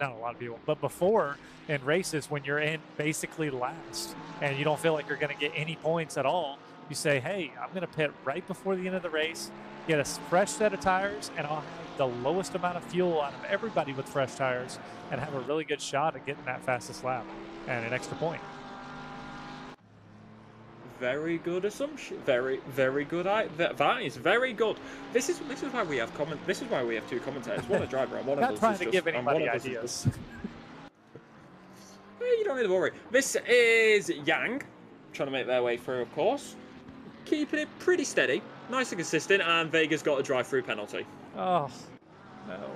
but before in races when you're in basically last and you don't feel like you're going to get any points at all, you say, hey, I'm going to pit right before the end of the race, get a fresh set of tires, and I'll have the lowest amount of fuel out of everybody with fresh tires and have a really good shot at getting that fastest lap and an extra point. Very good assumption. Very good. That is very good. This is why we have two commentators. One a driver and one of us. Not trying to give anybody ideas. You don't need to worry. This is Yang trying to make their way through, of course. Keeping it pretty steady, nice and consistent, and Vega's got a drive-through penalty. Oh, no.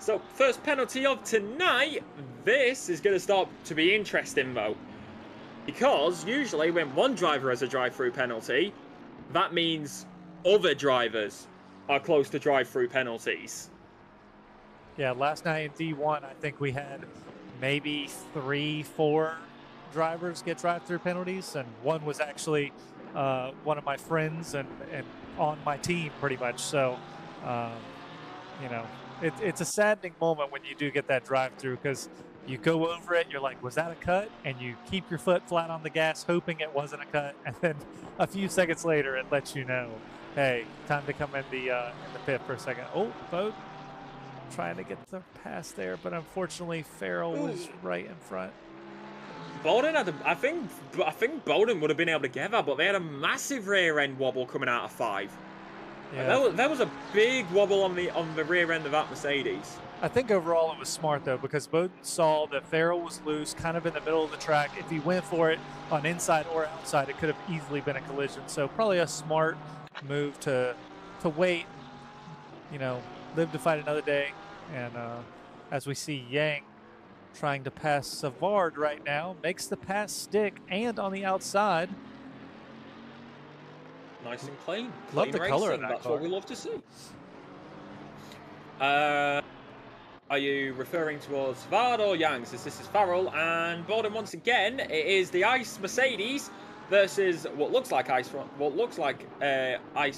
So, first penalty of tonight. This is going to start to be interesting, though. Because usually when one driver has a drive-through penalty, that means other drivers are close to drive-through penalties. Yeah, last night in D1, I think we had maybe 3-4 drivers get drive-through penalties, and one was actually one of my friends and on my team pretty much. So, you know, it's a saddening moment when you do get that drive-through because you go over it, you're like, was that a cut? And you keep your foot flat on the gas, hoping it wasn't a cut. And then a few seconds later, it lets you know, hey, time to come in the pit for a second. Oh, Bode trying to get the pass there, but unfortunately, Farrell was right in front. Bowden had I think Bowden would have been able to get that, but they had a massive rear end wobble coming out of 5. Yeah. That was a big wobble on the rear end of that Mercedes. I think overall it was smart though, because Bowden saw that Farrell was loose, kind of in the middle of the track. If he went for it on inside or outside, it could have easily been a collision. So probably a smart move to wait, you know, live to fight another day. And as we see Yang trying to pass Savard right now, makes the pass stick and on the outside. Nice and clean. Love Clean the color of racing, that that's car. what we love to see. Are you referring towards Vard or Yangs? As this is Farrell and Borden once again. It is the Ice Mercedes versus what looks like ice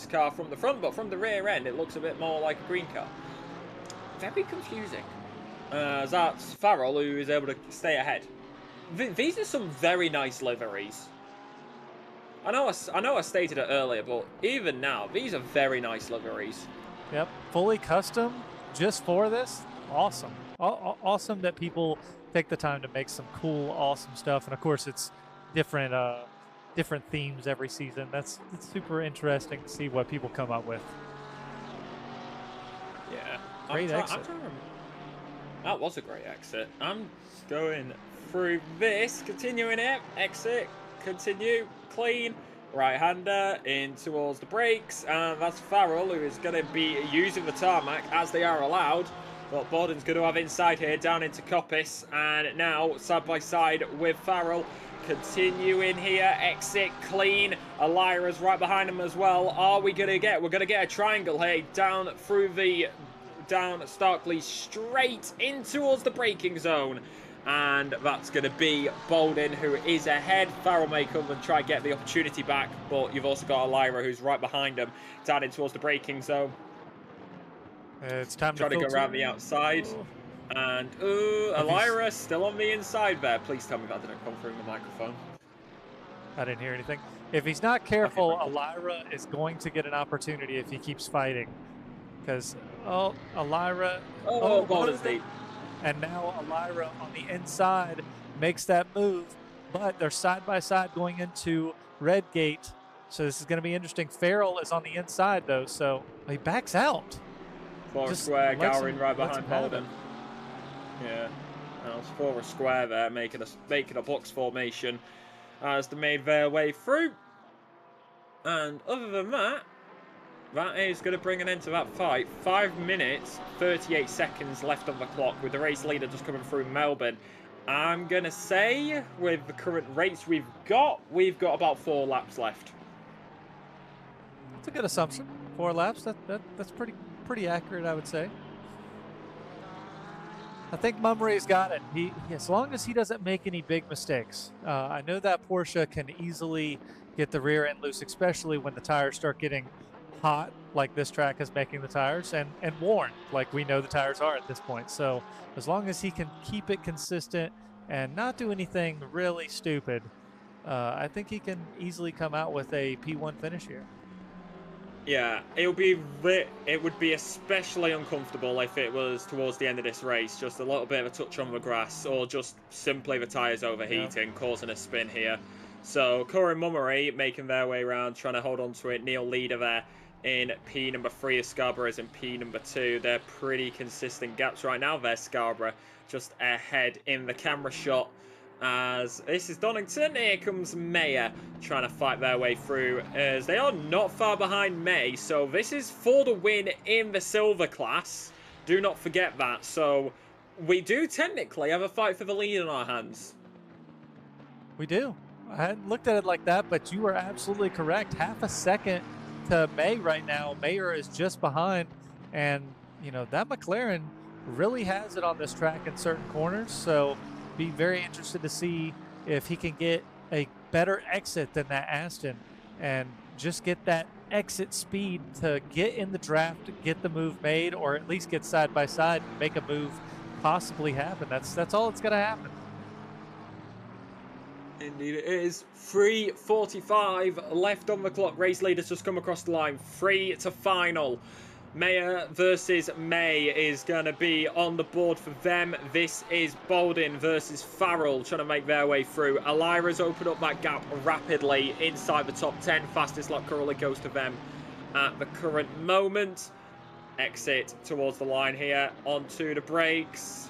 car from the front, but from the rear end it looks a bit more like a green car. Very confusing. That's Farrell who is able to stay ahead. These are some very nice liveries. I know I stated it earlier, but even now, these are very nice liveries. Yep, fully custom just for this. Awesome. Awesome that people take the time to make some cool, awesome stuff. And of course, it's different different themes every season. It's super interesting to see what people come up with. Yeah. Great exit. That was a great exit. I'm going through this, continuing it. Exit, continue, clean. Right-hander in towards the brakes, and that's Farrell who is going to be using the tarmac as they are allowed. But Borden's going to have inside here down into Coppice, and now side by side with Farrell. Continuing here, exit clean. Elira's right behind him as well. Are we going to get? We're going to get a triangle here down Starkley straight in towards the braking zone. And that's going to be Bolden who is ahead. Farrell may come and try and get the opportunity back, but you've also got Elira who's right behind him, down in towards the braking zone. It's time to go around the outside. And Elira still on the inside there. Please tell me that didn't come through the microphone. I didn't hear anything. If he's not careful, Elira is going to get an opportunity if he keeps fighting. Because, Elira... Bolden's deep. And now Elira on the inside makes that move, but they're side by side going into Red Gate. So this is going to be interesting. Farrell is on the inside though, so he backs out. Four square, Gowrin right behind Bolden. Yeah, that was for a square there, making a box formation as they made their way through. And other than that, that is going to bring an end to that fight. 5 minutes, 38 seconds left on the clock with the race leader just coming through Melbourne. I'm going to say, with the current race we've got about 4 laps left. That's a good assumption. 4 laps, that's pretty accurate, I would say. I think Mumray's got it. As long as he doesn't make any big mistakes. I know that Porsche can easily get the rear end loose, especially when the tires start getting hot like this track is making the tires, and worn like we know the tires are at this point. So as long as he can keep it consistent and not do anything really stupid, I think he can easily come out with a P1 finish here. Yeah, it would be especially uncomfortable if it was towards the end of this race, just a little bit of a touch on the grass, or just simply the tyres overheating, causing a spin here. So Corey Mummery making their way around, trying to hold on to it. Neil Leader there in P number 3 as Scarborough is in P number 2. They're pretty consistent gaps right now. There's Scarborough just ahead in the camera shot. As this is Donington, here comes Mayer trying to fight their way through, as they are not far behind May. So this is for the win in the silver class. Do not forget that. So we do technically have a fight for the lead in our hands. We do. I hadn't looked at it like that, but you are absolutely correct. Half a second to May right now. Mayer is just behind, and you know that McLaren really has it on this track in certain corners. So be very interested to see if he can get a better exit than that Aston and just get that exit speed to get in the draft, get the move made, or at least get side by side and make a move possibly happen. That's all that's going to happen. Indeed it is. 3:45 left on the clock. Race leaders just come across the line. 3 to final. Mayer versus May is going to be on the board for them. This is Bolden versus Farrell trying to make their way through. Elira's opened up that gap rapidly inside the top 10. Fastest lap currently goes to them at the current moment. Exit towards the line here. Onto the brakes.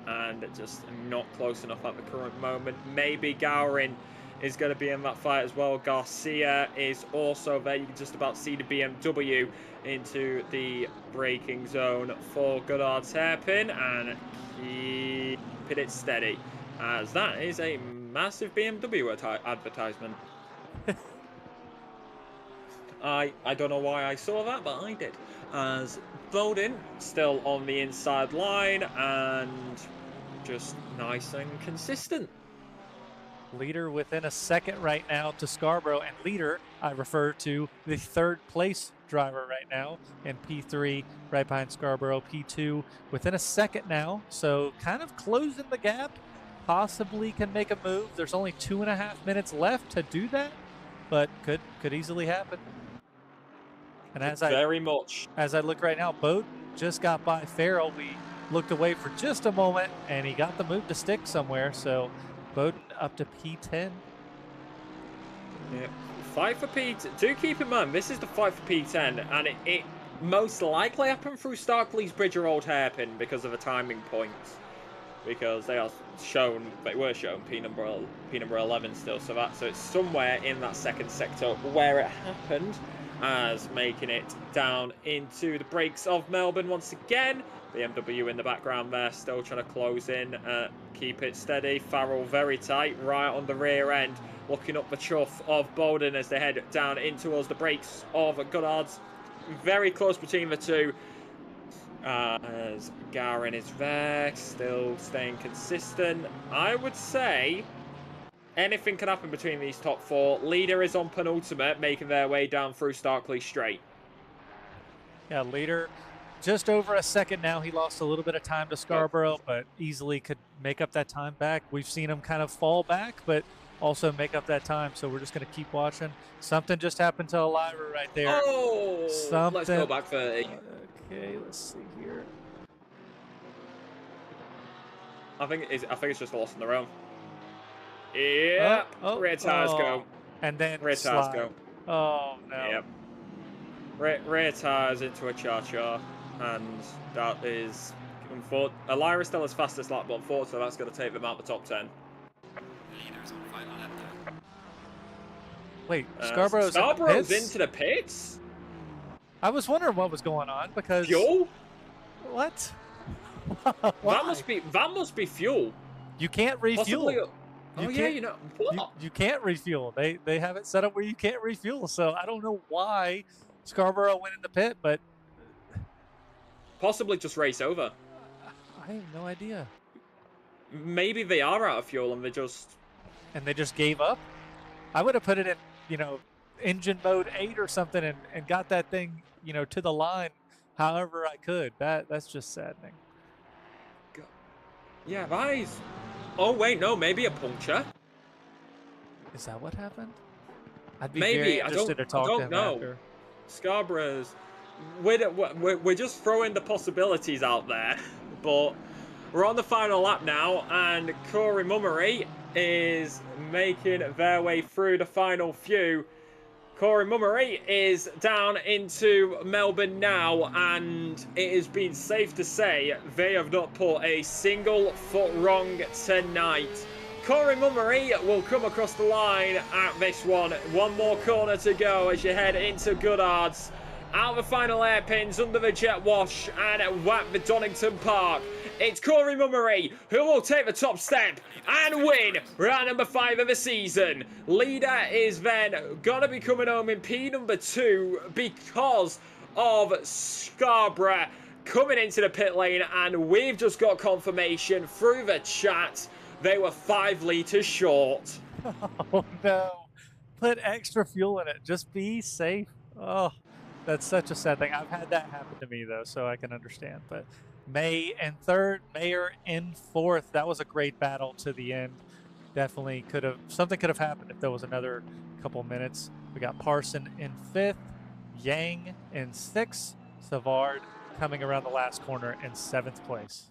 And just not close enough at the current moment. Maybe Gowrin is going to be in that fight as well. Garcia is also there. You can just about see the BMW into the braking zone for Goddard's hairpin, and keep it steady, as that is a massive BMW advertisement. I don't know why I saw that, but I did. As Bowden still on the inside line and just nice and consistent. Leader within a second right now to Scarborough, and leader, I refer to the third place driver right now in P3, right behind Scarborough. P2 within a second now, so kind of closing the gap. Possibly can make a move. There's only 2.5 minutes left to do that, but could easily happen. And as I look right now, Bowden just got by Farrell. We looked away for just a moment, and he got the move to stick somewhere. So Bowden up to P10. Yeah, fight for P10. Do keep in mind, this is the fight for P10, and it most likely happened through Starkley's Bridge or Old Hairpin because of the timing points. Because they were shown P number 11 still, so it's somewhere in that second sector where it happened, as making it down into the brakes of Melbourne once again. BMW in the background there, still trying to close in, keep it steady. Farrell very tight, right on the rear end, looking up the chuff of Bowden as they head down in towards the brakes of Goddard's. Very close between the two. As Garin is there, still staying consistent. I would say anything can happen between these top four. Leader is on penultimate, making their way down through Starkley Straight. Yeah, leader just over a second now. He lost a little bit of time to Scarborough, but easily could make up that time back. We've seen him kind of fall back, but also make up that time. So we're just going to keep watching. Something just happened to Elira right there. Oh, let's go back 30. Okay, let's see here. I think it's just lost in the row. Yeah, rear tires go. And then rear tires go. Oh no. Yep. Rear tires into a cha-cha, and that is Elira still as fastest lap, but unfortunately that's going to take them out the top 10. Leader's on final lap now. Wait, Scarborough's into the pits? I was wondering what was going on because fuel? What? that must be fuel. You can't refuel. What? You can't refuel. They have it set up where you can't refuel. So I don't know why Scarborough went in the pit, but possibly just race over. I have no idea. Maybe they are out of fuel and they just gave up. I would have put it in, engine mode 8 or something and got that thing, to the line however I could. That's just saddening. Yeah, guys. Oh wait, no, maybe a puncture. Is that what happened? I'd be maybe. very interested to talk to him after. Scarborough's. We're just throwing the possibilities out there, but we're on the final lap now, and Corey Mummery is making their way through the final few. Corey Mummery is down into Melbourne now, and it has been safe to say they have not put a single foot wrong tonight. Corey Mummery will come across the line at this one. One more corner to go as you head into Goddard's. Out the final hairpins under the jet wash and whack the Donington Park. It's Corey Mummery who will take the top step and win round number 5 of the season. Leader is then going to be coming home in P number 2 because of Scarborough coming into the pit lane, and we've just got confirmation through the chat they were 5 litres short. Oh no. Put extra fuel in it. Just be safe. Oh, that's such a sad thing. I've had that happen to me though, so I can understand. But May in 3rd, Mayer in 4th. That was a great battle to the end. Definitely something could have happened if there was another couple minutes. We got Parson in 5th, Yang in 6th, Savard coming around the last corner in 7th place.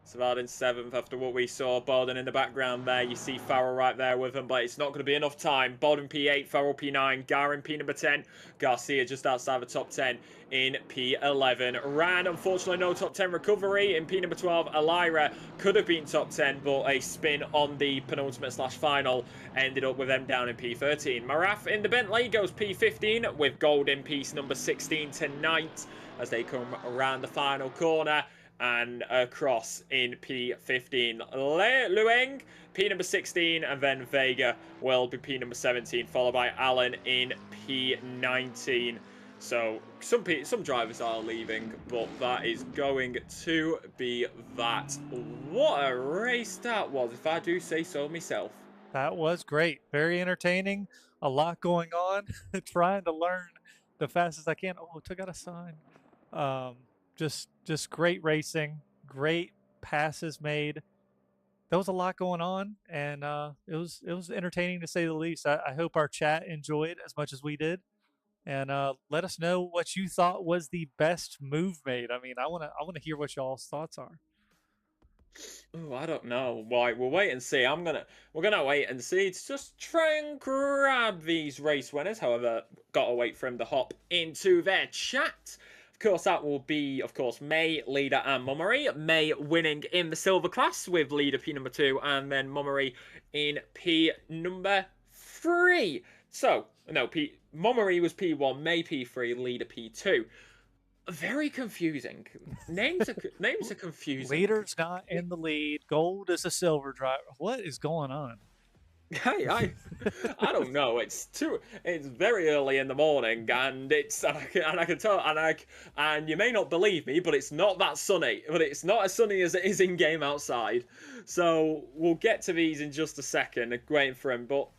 Savard in 7th after what we saw. Bowden in the background there. You see Farrell right there with him, but it's not going to be enough time. Bowden P8, Farrell P9, Garin P number 10, Garcia just outside the top 10 in P11. Ran, unfortunately, no top 10 recovery in P number 12. Elira could have been top 10, but a spin on the penultimate / final ended up with them down in P13. Maraf in the Bentley goes P15 with gold in piece number 16 tonight as they come around the final corner. and across in P15. Lueng, P number 16, and then Vega will be P number 17, followed by Allen in P19. So some drivers are leaving, but that is going to be that. What a race that was, if I do say so myself. That was great. Very entertaining. A lot going on. Trying to learn the fastest I can. Oh, took out a sign. Just great racing. Great passes made. There was a lot going on, and it was entertaining to say the least. I hope our chat enjoyed as much as we did. And let us know what you thought was the best move made. I mean, I wanna hear what y'all's thoughts are. Oh, I don't know. Why? We'll wait and see. We're gonna wait and see to just try and grab these race winners. However, gotta wait for him to hop into their chat. Of course, that will be, of course, May, Leader, and Mummery. May winning in the silver class with Leader P number 2, and then Mummery in P number 3. So, no, Mummery was P1, May P3, Leader P2. Very confusing. Names are confusing. Leader's not in the lead. Gold is a silver driver. What is going on? I don't know. It's very early in the morning, and I can tell, and you may not believe me, but it's not that sunny. But it's not as sunny as it is in game outside. So we'll get to these in just a second. Waiting for him, but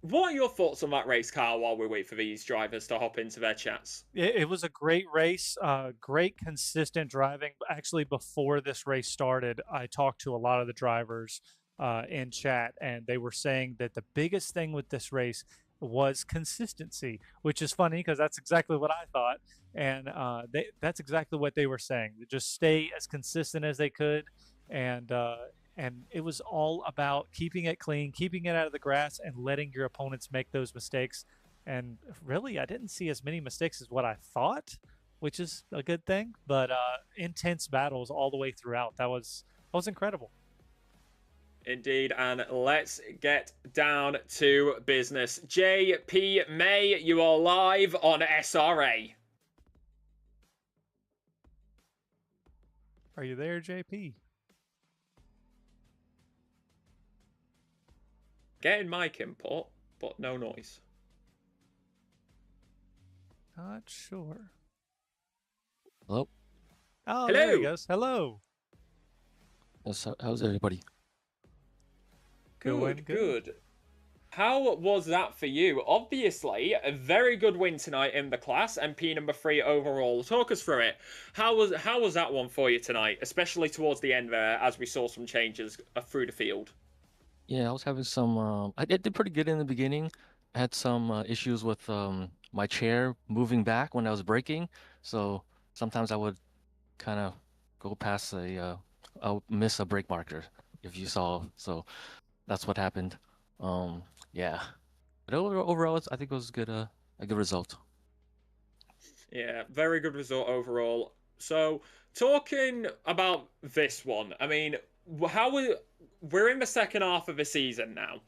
what are your thoughts on that race, Carl, while we wait for these drivers to hop into their chats? It was a great race, great consistent driving. Actually, before this race started, I talked to a lot of the drivers in chat, and they were saying that the biggest thing with this race was consistency, which is funny because that's exactly what I thought. And that's exactly what they were saying. Just stay as consistent as they could. And it was all about keeping it clean, keeping it out of the grass, and letting your opponents make those mistakes. And really, I didn't see as many mistakes as what I thought, which is a good thing. But intense battles all the way throughout. That was incredible. Indeed, and let's get down to business. JP May, you are live on SRA. Are you there, JP? Getting mic input, but no noise. Not sure. Hello? Oh, hello. There he goes. Hello. How's everybody? Good. How was that for you? Obviously, a very good win tonight in the class, and P number 3 overall. Talk us through it. How was that one for you tonight, especially towards the end there, as we saw some changes through the field? Yeah, I was having some. I did pretty good in the beginning. I had some issues with my chair moving back when I was braking, so sometimes I would kind of go past I'll miss a brake marker if you saw. So that's what happened. Yeah, but overall, I think it was good. A good result. Yeah, very good result overall. So, talking about this one, I mean, we're in the second half of the season now.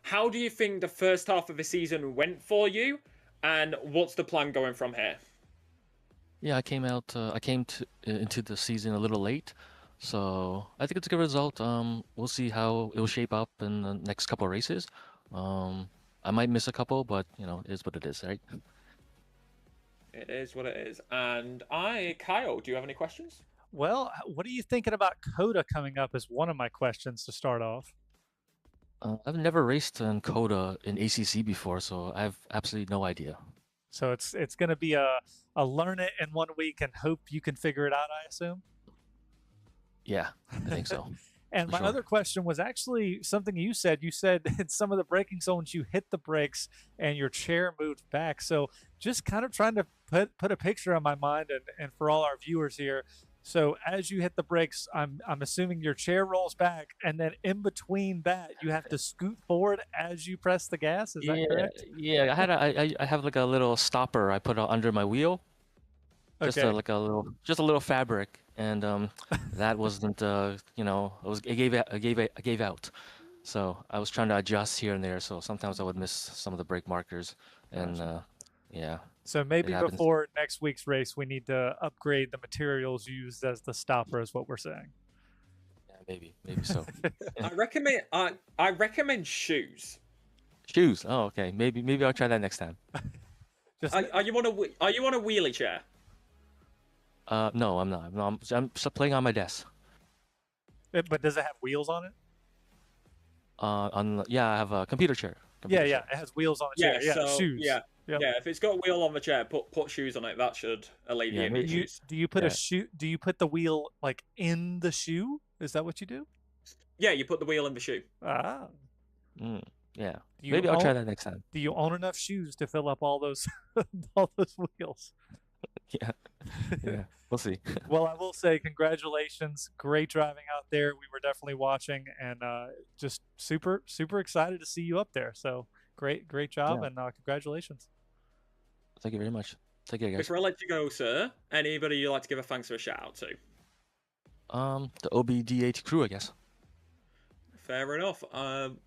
How do you think the first half of the season went for you, and what's the plan going from here? Yeah, I came into the season a little late, so I think it's a good result. We'll see how it will shape up in the next couple of races. I might miss a couple, but it is what it is, right? It is what it is. And Kyle, do you have any questions? Well, what are you thinking about Coda coming up? Is one of my questions to start off. I've never raced in Coda in ACC before, so I have absolutely no idea. So it's going to be a learn it in 1 week and hope you can figure it out, I assume? Yeah, I think so. And my other question was actually something you said. You said in some of the braking zones, you hit the brakes and your chair moved back. So just kind of trying to put a picture on my mind and for all our viewers here. So as you hit the brakes, I'm assuming your chair rolls back, and then in between that, you have to scoot forward as you press the gas. Is that correct? Yeah, I have like a little stopper I put under my wheel. Just Okay. just a little fabric, and that wasn't it gave out. So I was trying to adjust here and there. So sometimes I would miss some of the brake markers, and yeah. So maybe happens. before next week's race, we need to upgrade the materials used as the stopper, is what we're saying. Yeah, maybe so. I recommend shoes. Shoes. Oh, okay. Maybe I'll try that next time. Are you on a wheelie chair? No, I'm not. No, I'm just playing on my desk. But does it have wheels on it? Yeah, I have a computer chair. Yeah, it has wheels on the chair. Yeah, so, shoes. Yeah, Yep. yeah. If it's got a wheel on the chair, put shoes on it. That should alleviate the issues. Do you put a shoe? Do you put the wheel like in the shoe? Is that what you do? Yeah, you put the wheel in the shoe. Ah. Yeah. Do you Maybe I'll try own- that next time. Do you own enough shoes to fill up all those all those wheels? Yeah. Yeah. We'll see. Well, I will say congratulations. Great driving out there. We were definitely watching and just super excited to see you up there. So great job and congratulations. Thank you very much. Take care, guys. Before I let you go, sir, anybody you'd like to give a thanks or a shout out to? The OBD80 crew, I guess. Fair enough.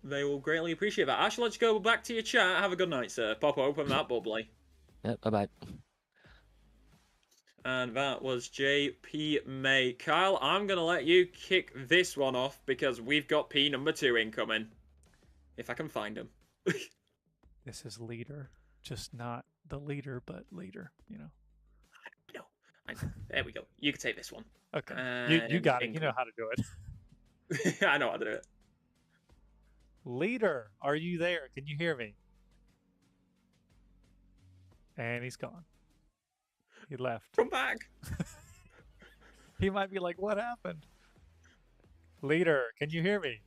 They will greatly appreciate that. I shall let you go back to your chat. Have a good night, sir. Pop open that bubbly. Yeah, bye-bye. And that was JP May. Kyle, I'm going to let you kick this one off because we've got P number 2 incoming. If I can find him. This is leader. Just not the leader, but leader, you know. I know. There we go. You can take this one. Okay. You got it. You know how to do it. I know how to do it. Leader, are you there? Can you hear me? And he's gone. He left. Come back. He might be like, what happened? Leader, can you hear me?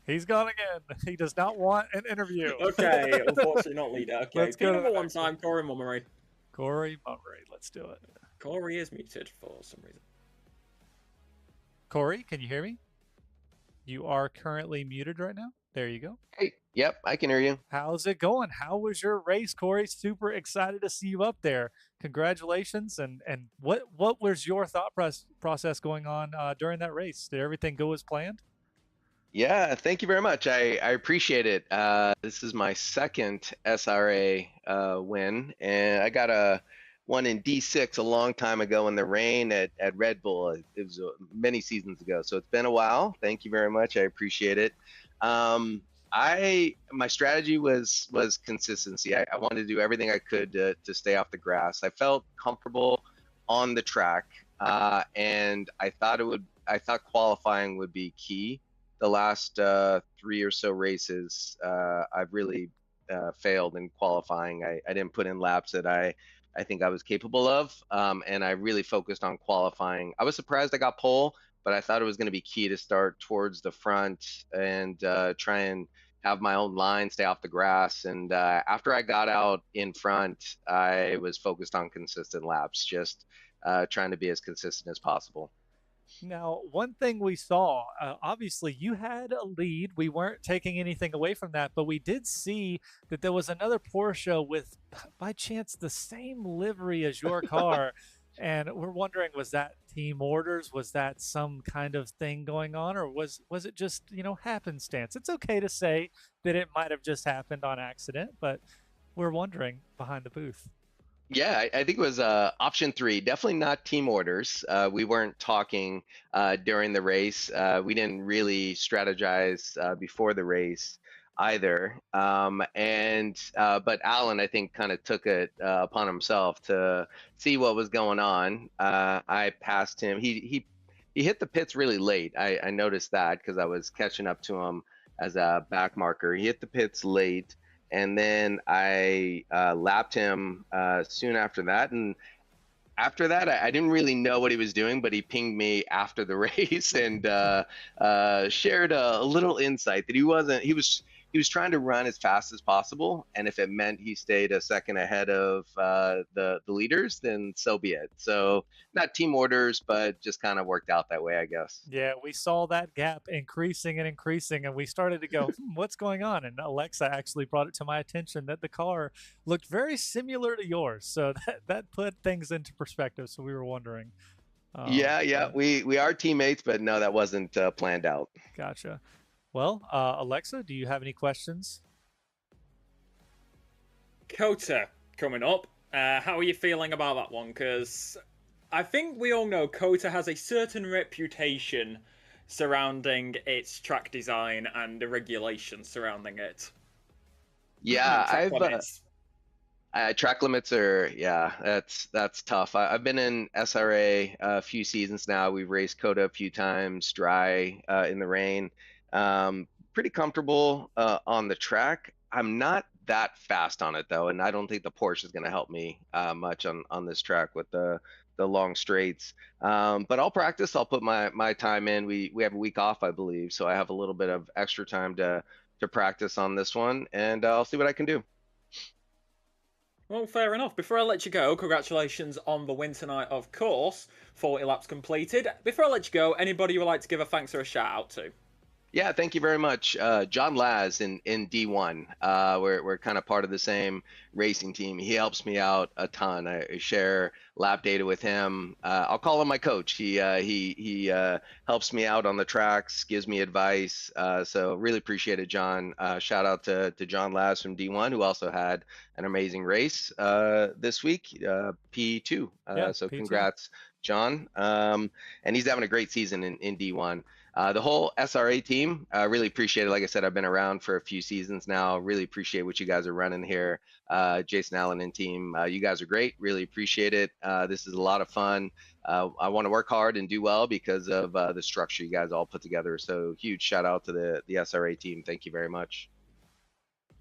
He's gone again. He does not want an interview. Okay, unfortunately not leader. Okay, Let's go to number the 1 next time, Corey Mummery. Corey Mummery, let's do it. Corey is muted for some reason. Corey, can you hear me? You are currently muted right now. There you go. Hey, yep, I can hear you. How's it going? How was your race, Corey? Super excited to see you up there. Congratulations. And what was your thought process going on during that race? Did everything go as planned? Yeah, thank you very much. I appreciate it. This is my second SRA win, and I got a one in D6 a long time ago in the rain at Red Bull. It was many seasons ago, so it's been a while. Thank you very much. I appreciate it. My strategy was consistency. I wanted to do everything I could to stay off the grass. I felt comfortable on the track, and I thought qualifying would be key. The last 3 or so races, I've really failed in qualifying. I didn't put in laps that I think I was capable of, and I really focused on qualifying. I was surprised I got pole, but I thought it was going to be key to start towards the front and try and have my own line, stay off the grass. And after I got out in front, I was focused on consistent laps, just trying to be as consistent as possible. Now, one thing we saw, obviously you had a lead. We weren't taking anything away from that, but we did see that there was another Porsche with, by chance, the same livery as your car. And we're wondering, was that team orders? Was that some kind of thing going on? Or was it just, happenstance? It's okay to say that it might have just happened on accident, but we're wondering behind the booth. Yeah, I think it was option 3. Definitely not team orders. We weren't talking during the race. We didn't really strategize before the race either. But Alan, I think, kind of took it upon himself to see what was going on. I passed him. He hit the pits really late. I noticed that because I was catching up to him as a back marker. He hit the pits late. And then I lapped him soon after that. And after that, I didn't really know what he was doing, but he pinged me after the race and shared a little insight that he was trying to run as fast as possible. And if it meant he stayed a second ahead of the leaders, then so be it. So not team orders, but just kind of worked out that way, I guess. Yeah, we saw that gap increasing, and we started to go, what's going on? And Alexa actually brought it to my attention that the car looked very similar to yours. So that put things into perspective. So we were wondering. Yeah. We are teammates, but no, that wasn't planned out. Gotcha. Well, Alexa, do you have any questions? Kota, coming up. How are you feeling about that one? Because I think we all know COTA has a certain reputation surrounding its track design and the regulations surrounding it. Yeah, Track I've limits. track limits are, yeah, that's tough. I've been in SRA a few seasons now. We've raced COTA a few times, dry in the rain. Pretty comfortable on the track. I'm not that fast on it though, and I don't think the Porsche is going to help me much on this track with the long straights. But I'll practice. I'll put my time in. We have a week off, I believe, so I have a little bit of extra time to practice on this one, and I'll see what I can do. Well, fair enough. Before I let you go, congratulations on the win tonight, of course. 40 laps completed. Before I let you go, anybody you would like to give a thanks or a shout out to? Yeah, thank you very much. John Laz in D1. We're kind of part of the same racing team. He helps me out a ton. I share lap data with him. I'll call him my coach. He helps me out on the tracks, gives me advice. So really appreciate it, John. Shout out to John Laz from D1, who also had an amazing race this week, P2. So P2. Congrats, John. And he's having a great season in D1. The whole SRA team, really appreciate it. Like I said, I've been around for a few seasons now. Really appreciate what you guys are running here. Jason Allen and team, you guys are great. Really appreciate it. This is a lot of fun. I want to work hard and do well because of the structure you guys all put together. So huge shout out to the SRA team. Thank you very much.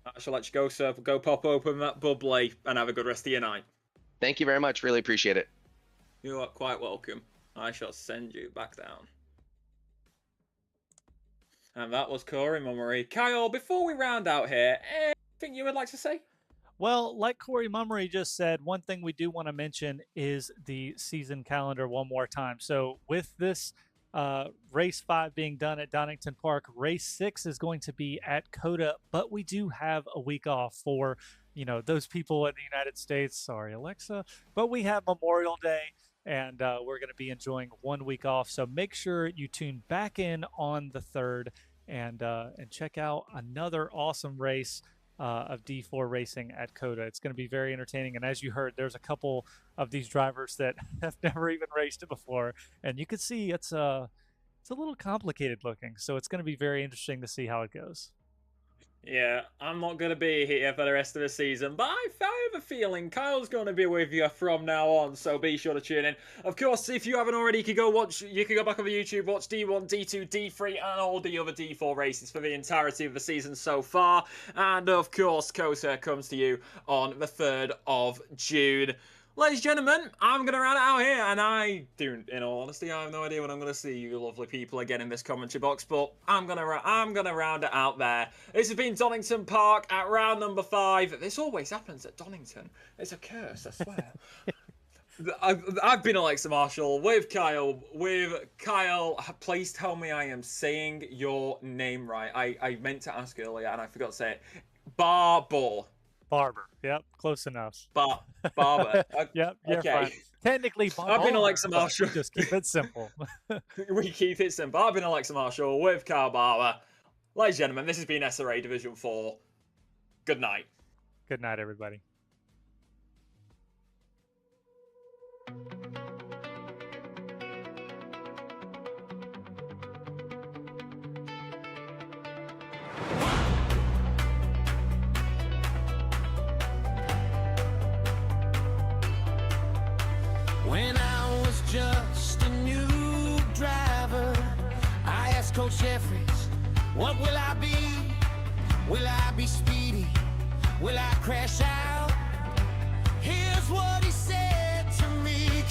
I shall let you go, sir. Go pop open that bubbly and have a good rest of your night. Thank you very much. Really appreciate it. You are quite welcome. I shall send you back down. And that was Corey Mummery. Kyle, before we round out here, anything you would like to say? Well, like Corey Mummery just said, one thing we do want to mention is the season calendar one more time. So with this race 5 being done at Donington Park, race 6 is going to be at COTA, but we do have a week off for, you know, those people in the United States. Sorry, Alexa. But we have Memorial Day, and we're going to be enjoying 1 week off. So make sure you tune back in on the 3rd and check out another awesome race of D4 racing at COTA. It's going to be very entertaining. And as you heard, there's a couple of these drivers that have never even raced it before. And you can see it's a little complicated looking. So it's going to be very interesting to see how it goes. Yeah, I'm not going to be here for the rest of the season, but I have a feeling Kyle's going to be with you from now on, so be sure to tune in. Of course, if you haven't already, you can go back on the YouTube, watch D1, D2, D3, and all the other D4 races for the entirety of the season so far. And of course, COTA comes to you on the 3rd of June. Ladies and gentlemen, I'm going to round it out here, and in all honesty, I have no idea when I'm going to see you lovely people again in this commentary box, but I'm going to round it out there. This has been Donington Park at round number 5. This always happens at Donington. It's a curse, I swear. I've been Alexa Marshall with Kyle. Please tell me I am saying your name right. I meant to ask earlier, and I forgot to say it. Barber. Yep, close enough. Barber. Yep, you're fine. Technically, I've been Alexa Marshall. Just keep it simple. We keep it simple. I've been Alexa Marshall with Kyle Barber. Ladies and gentlemen, this has been SRA Division 4. Good night. Good night, everybody. When I was just a new driver, I asked Coach Jeffries, what will I be? Will I be speedy? Will I crash out? Here's what he said to me,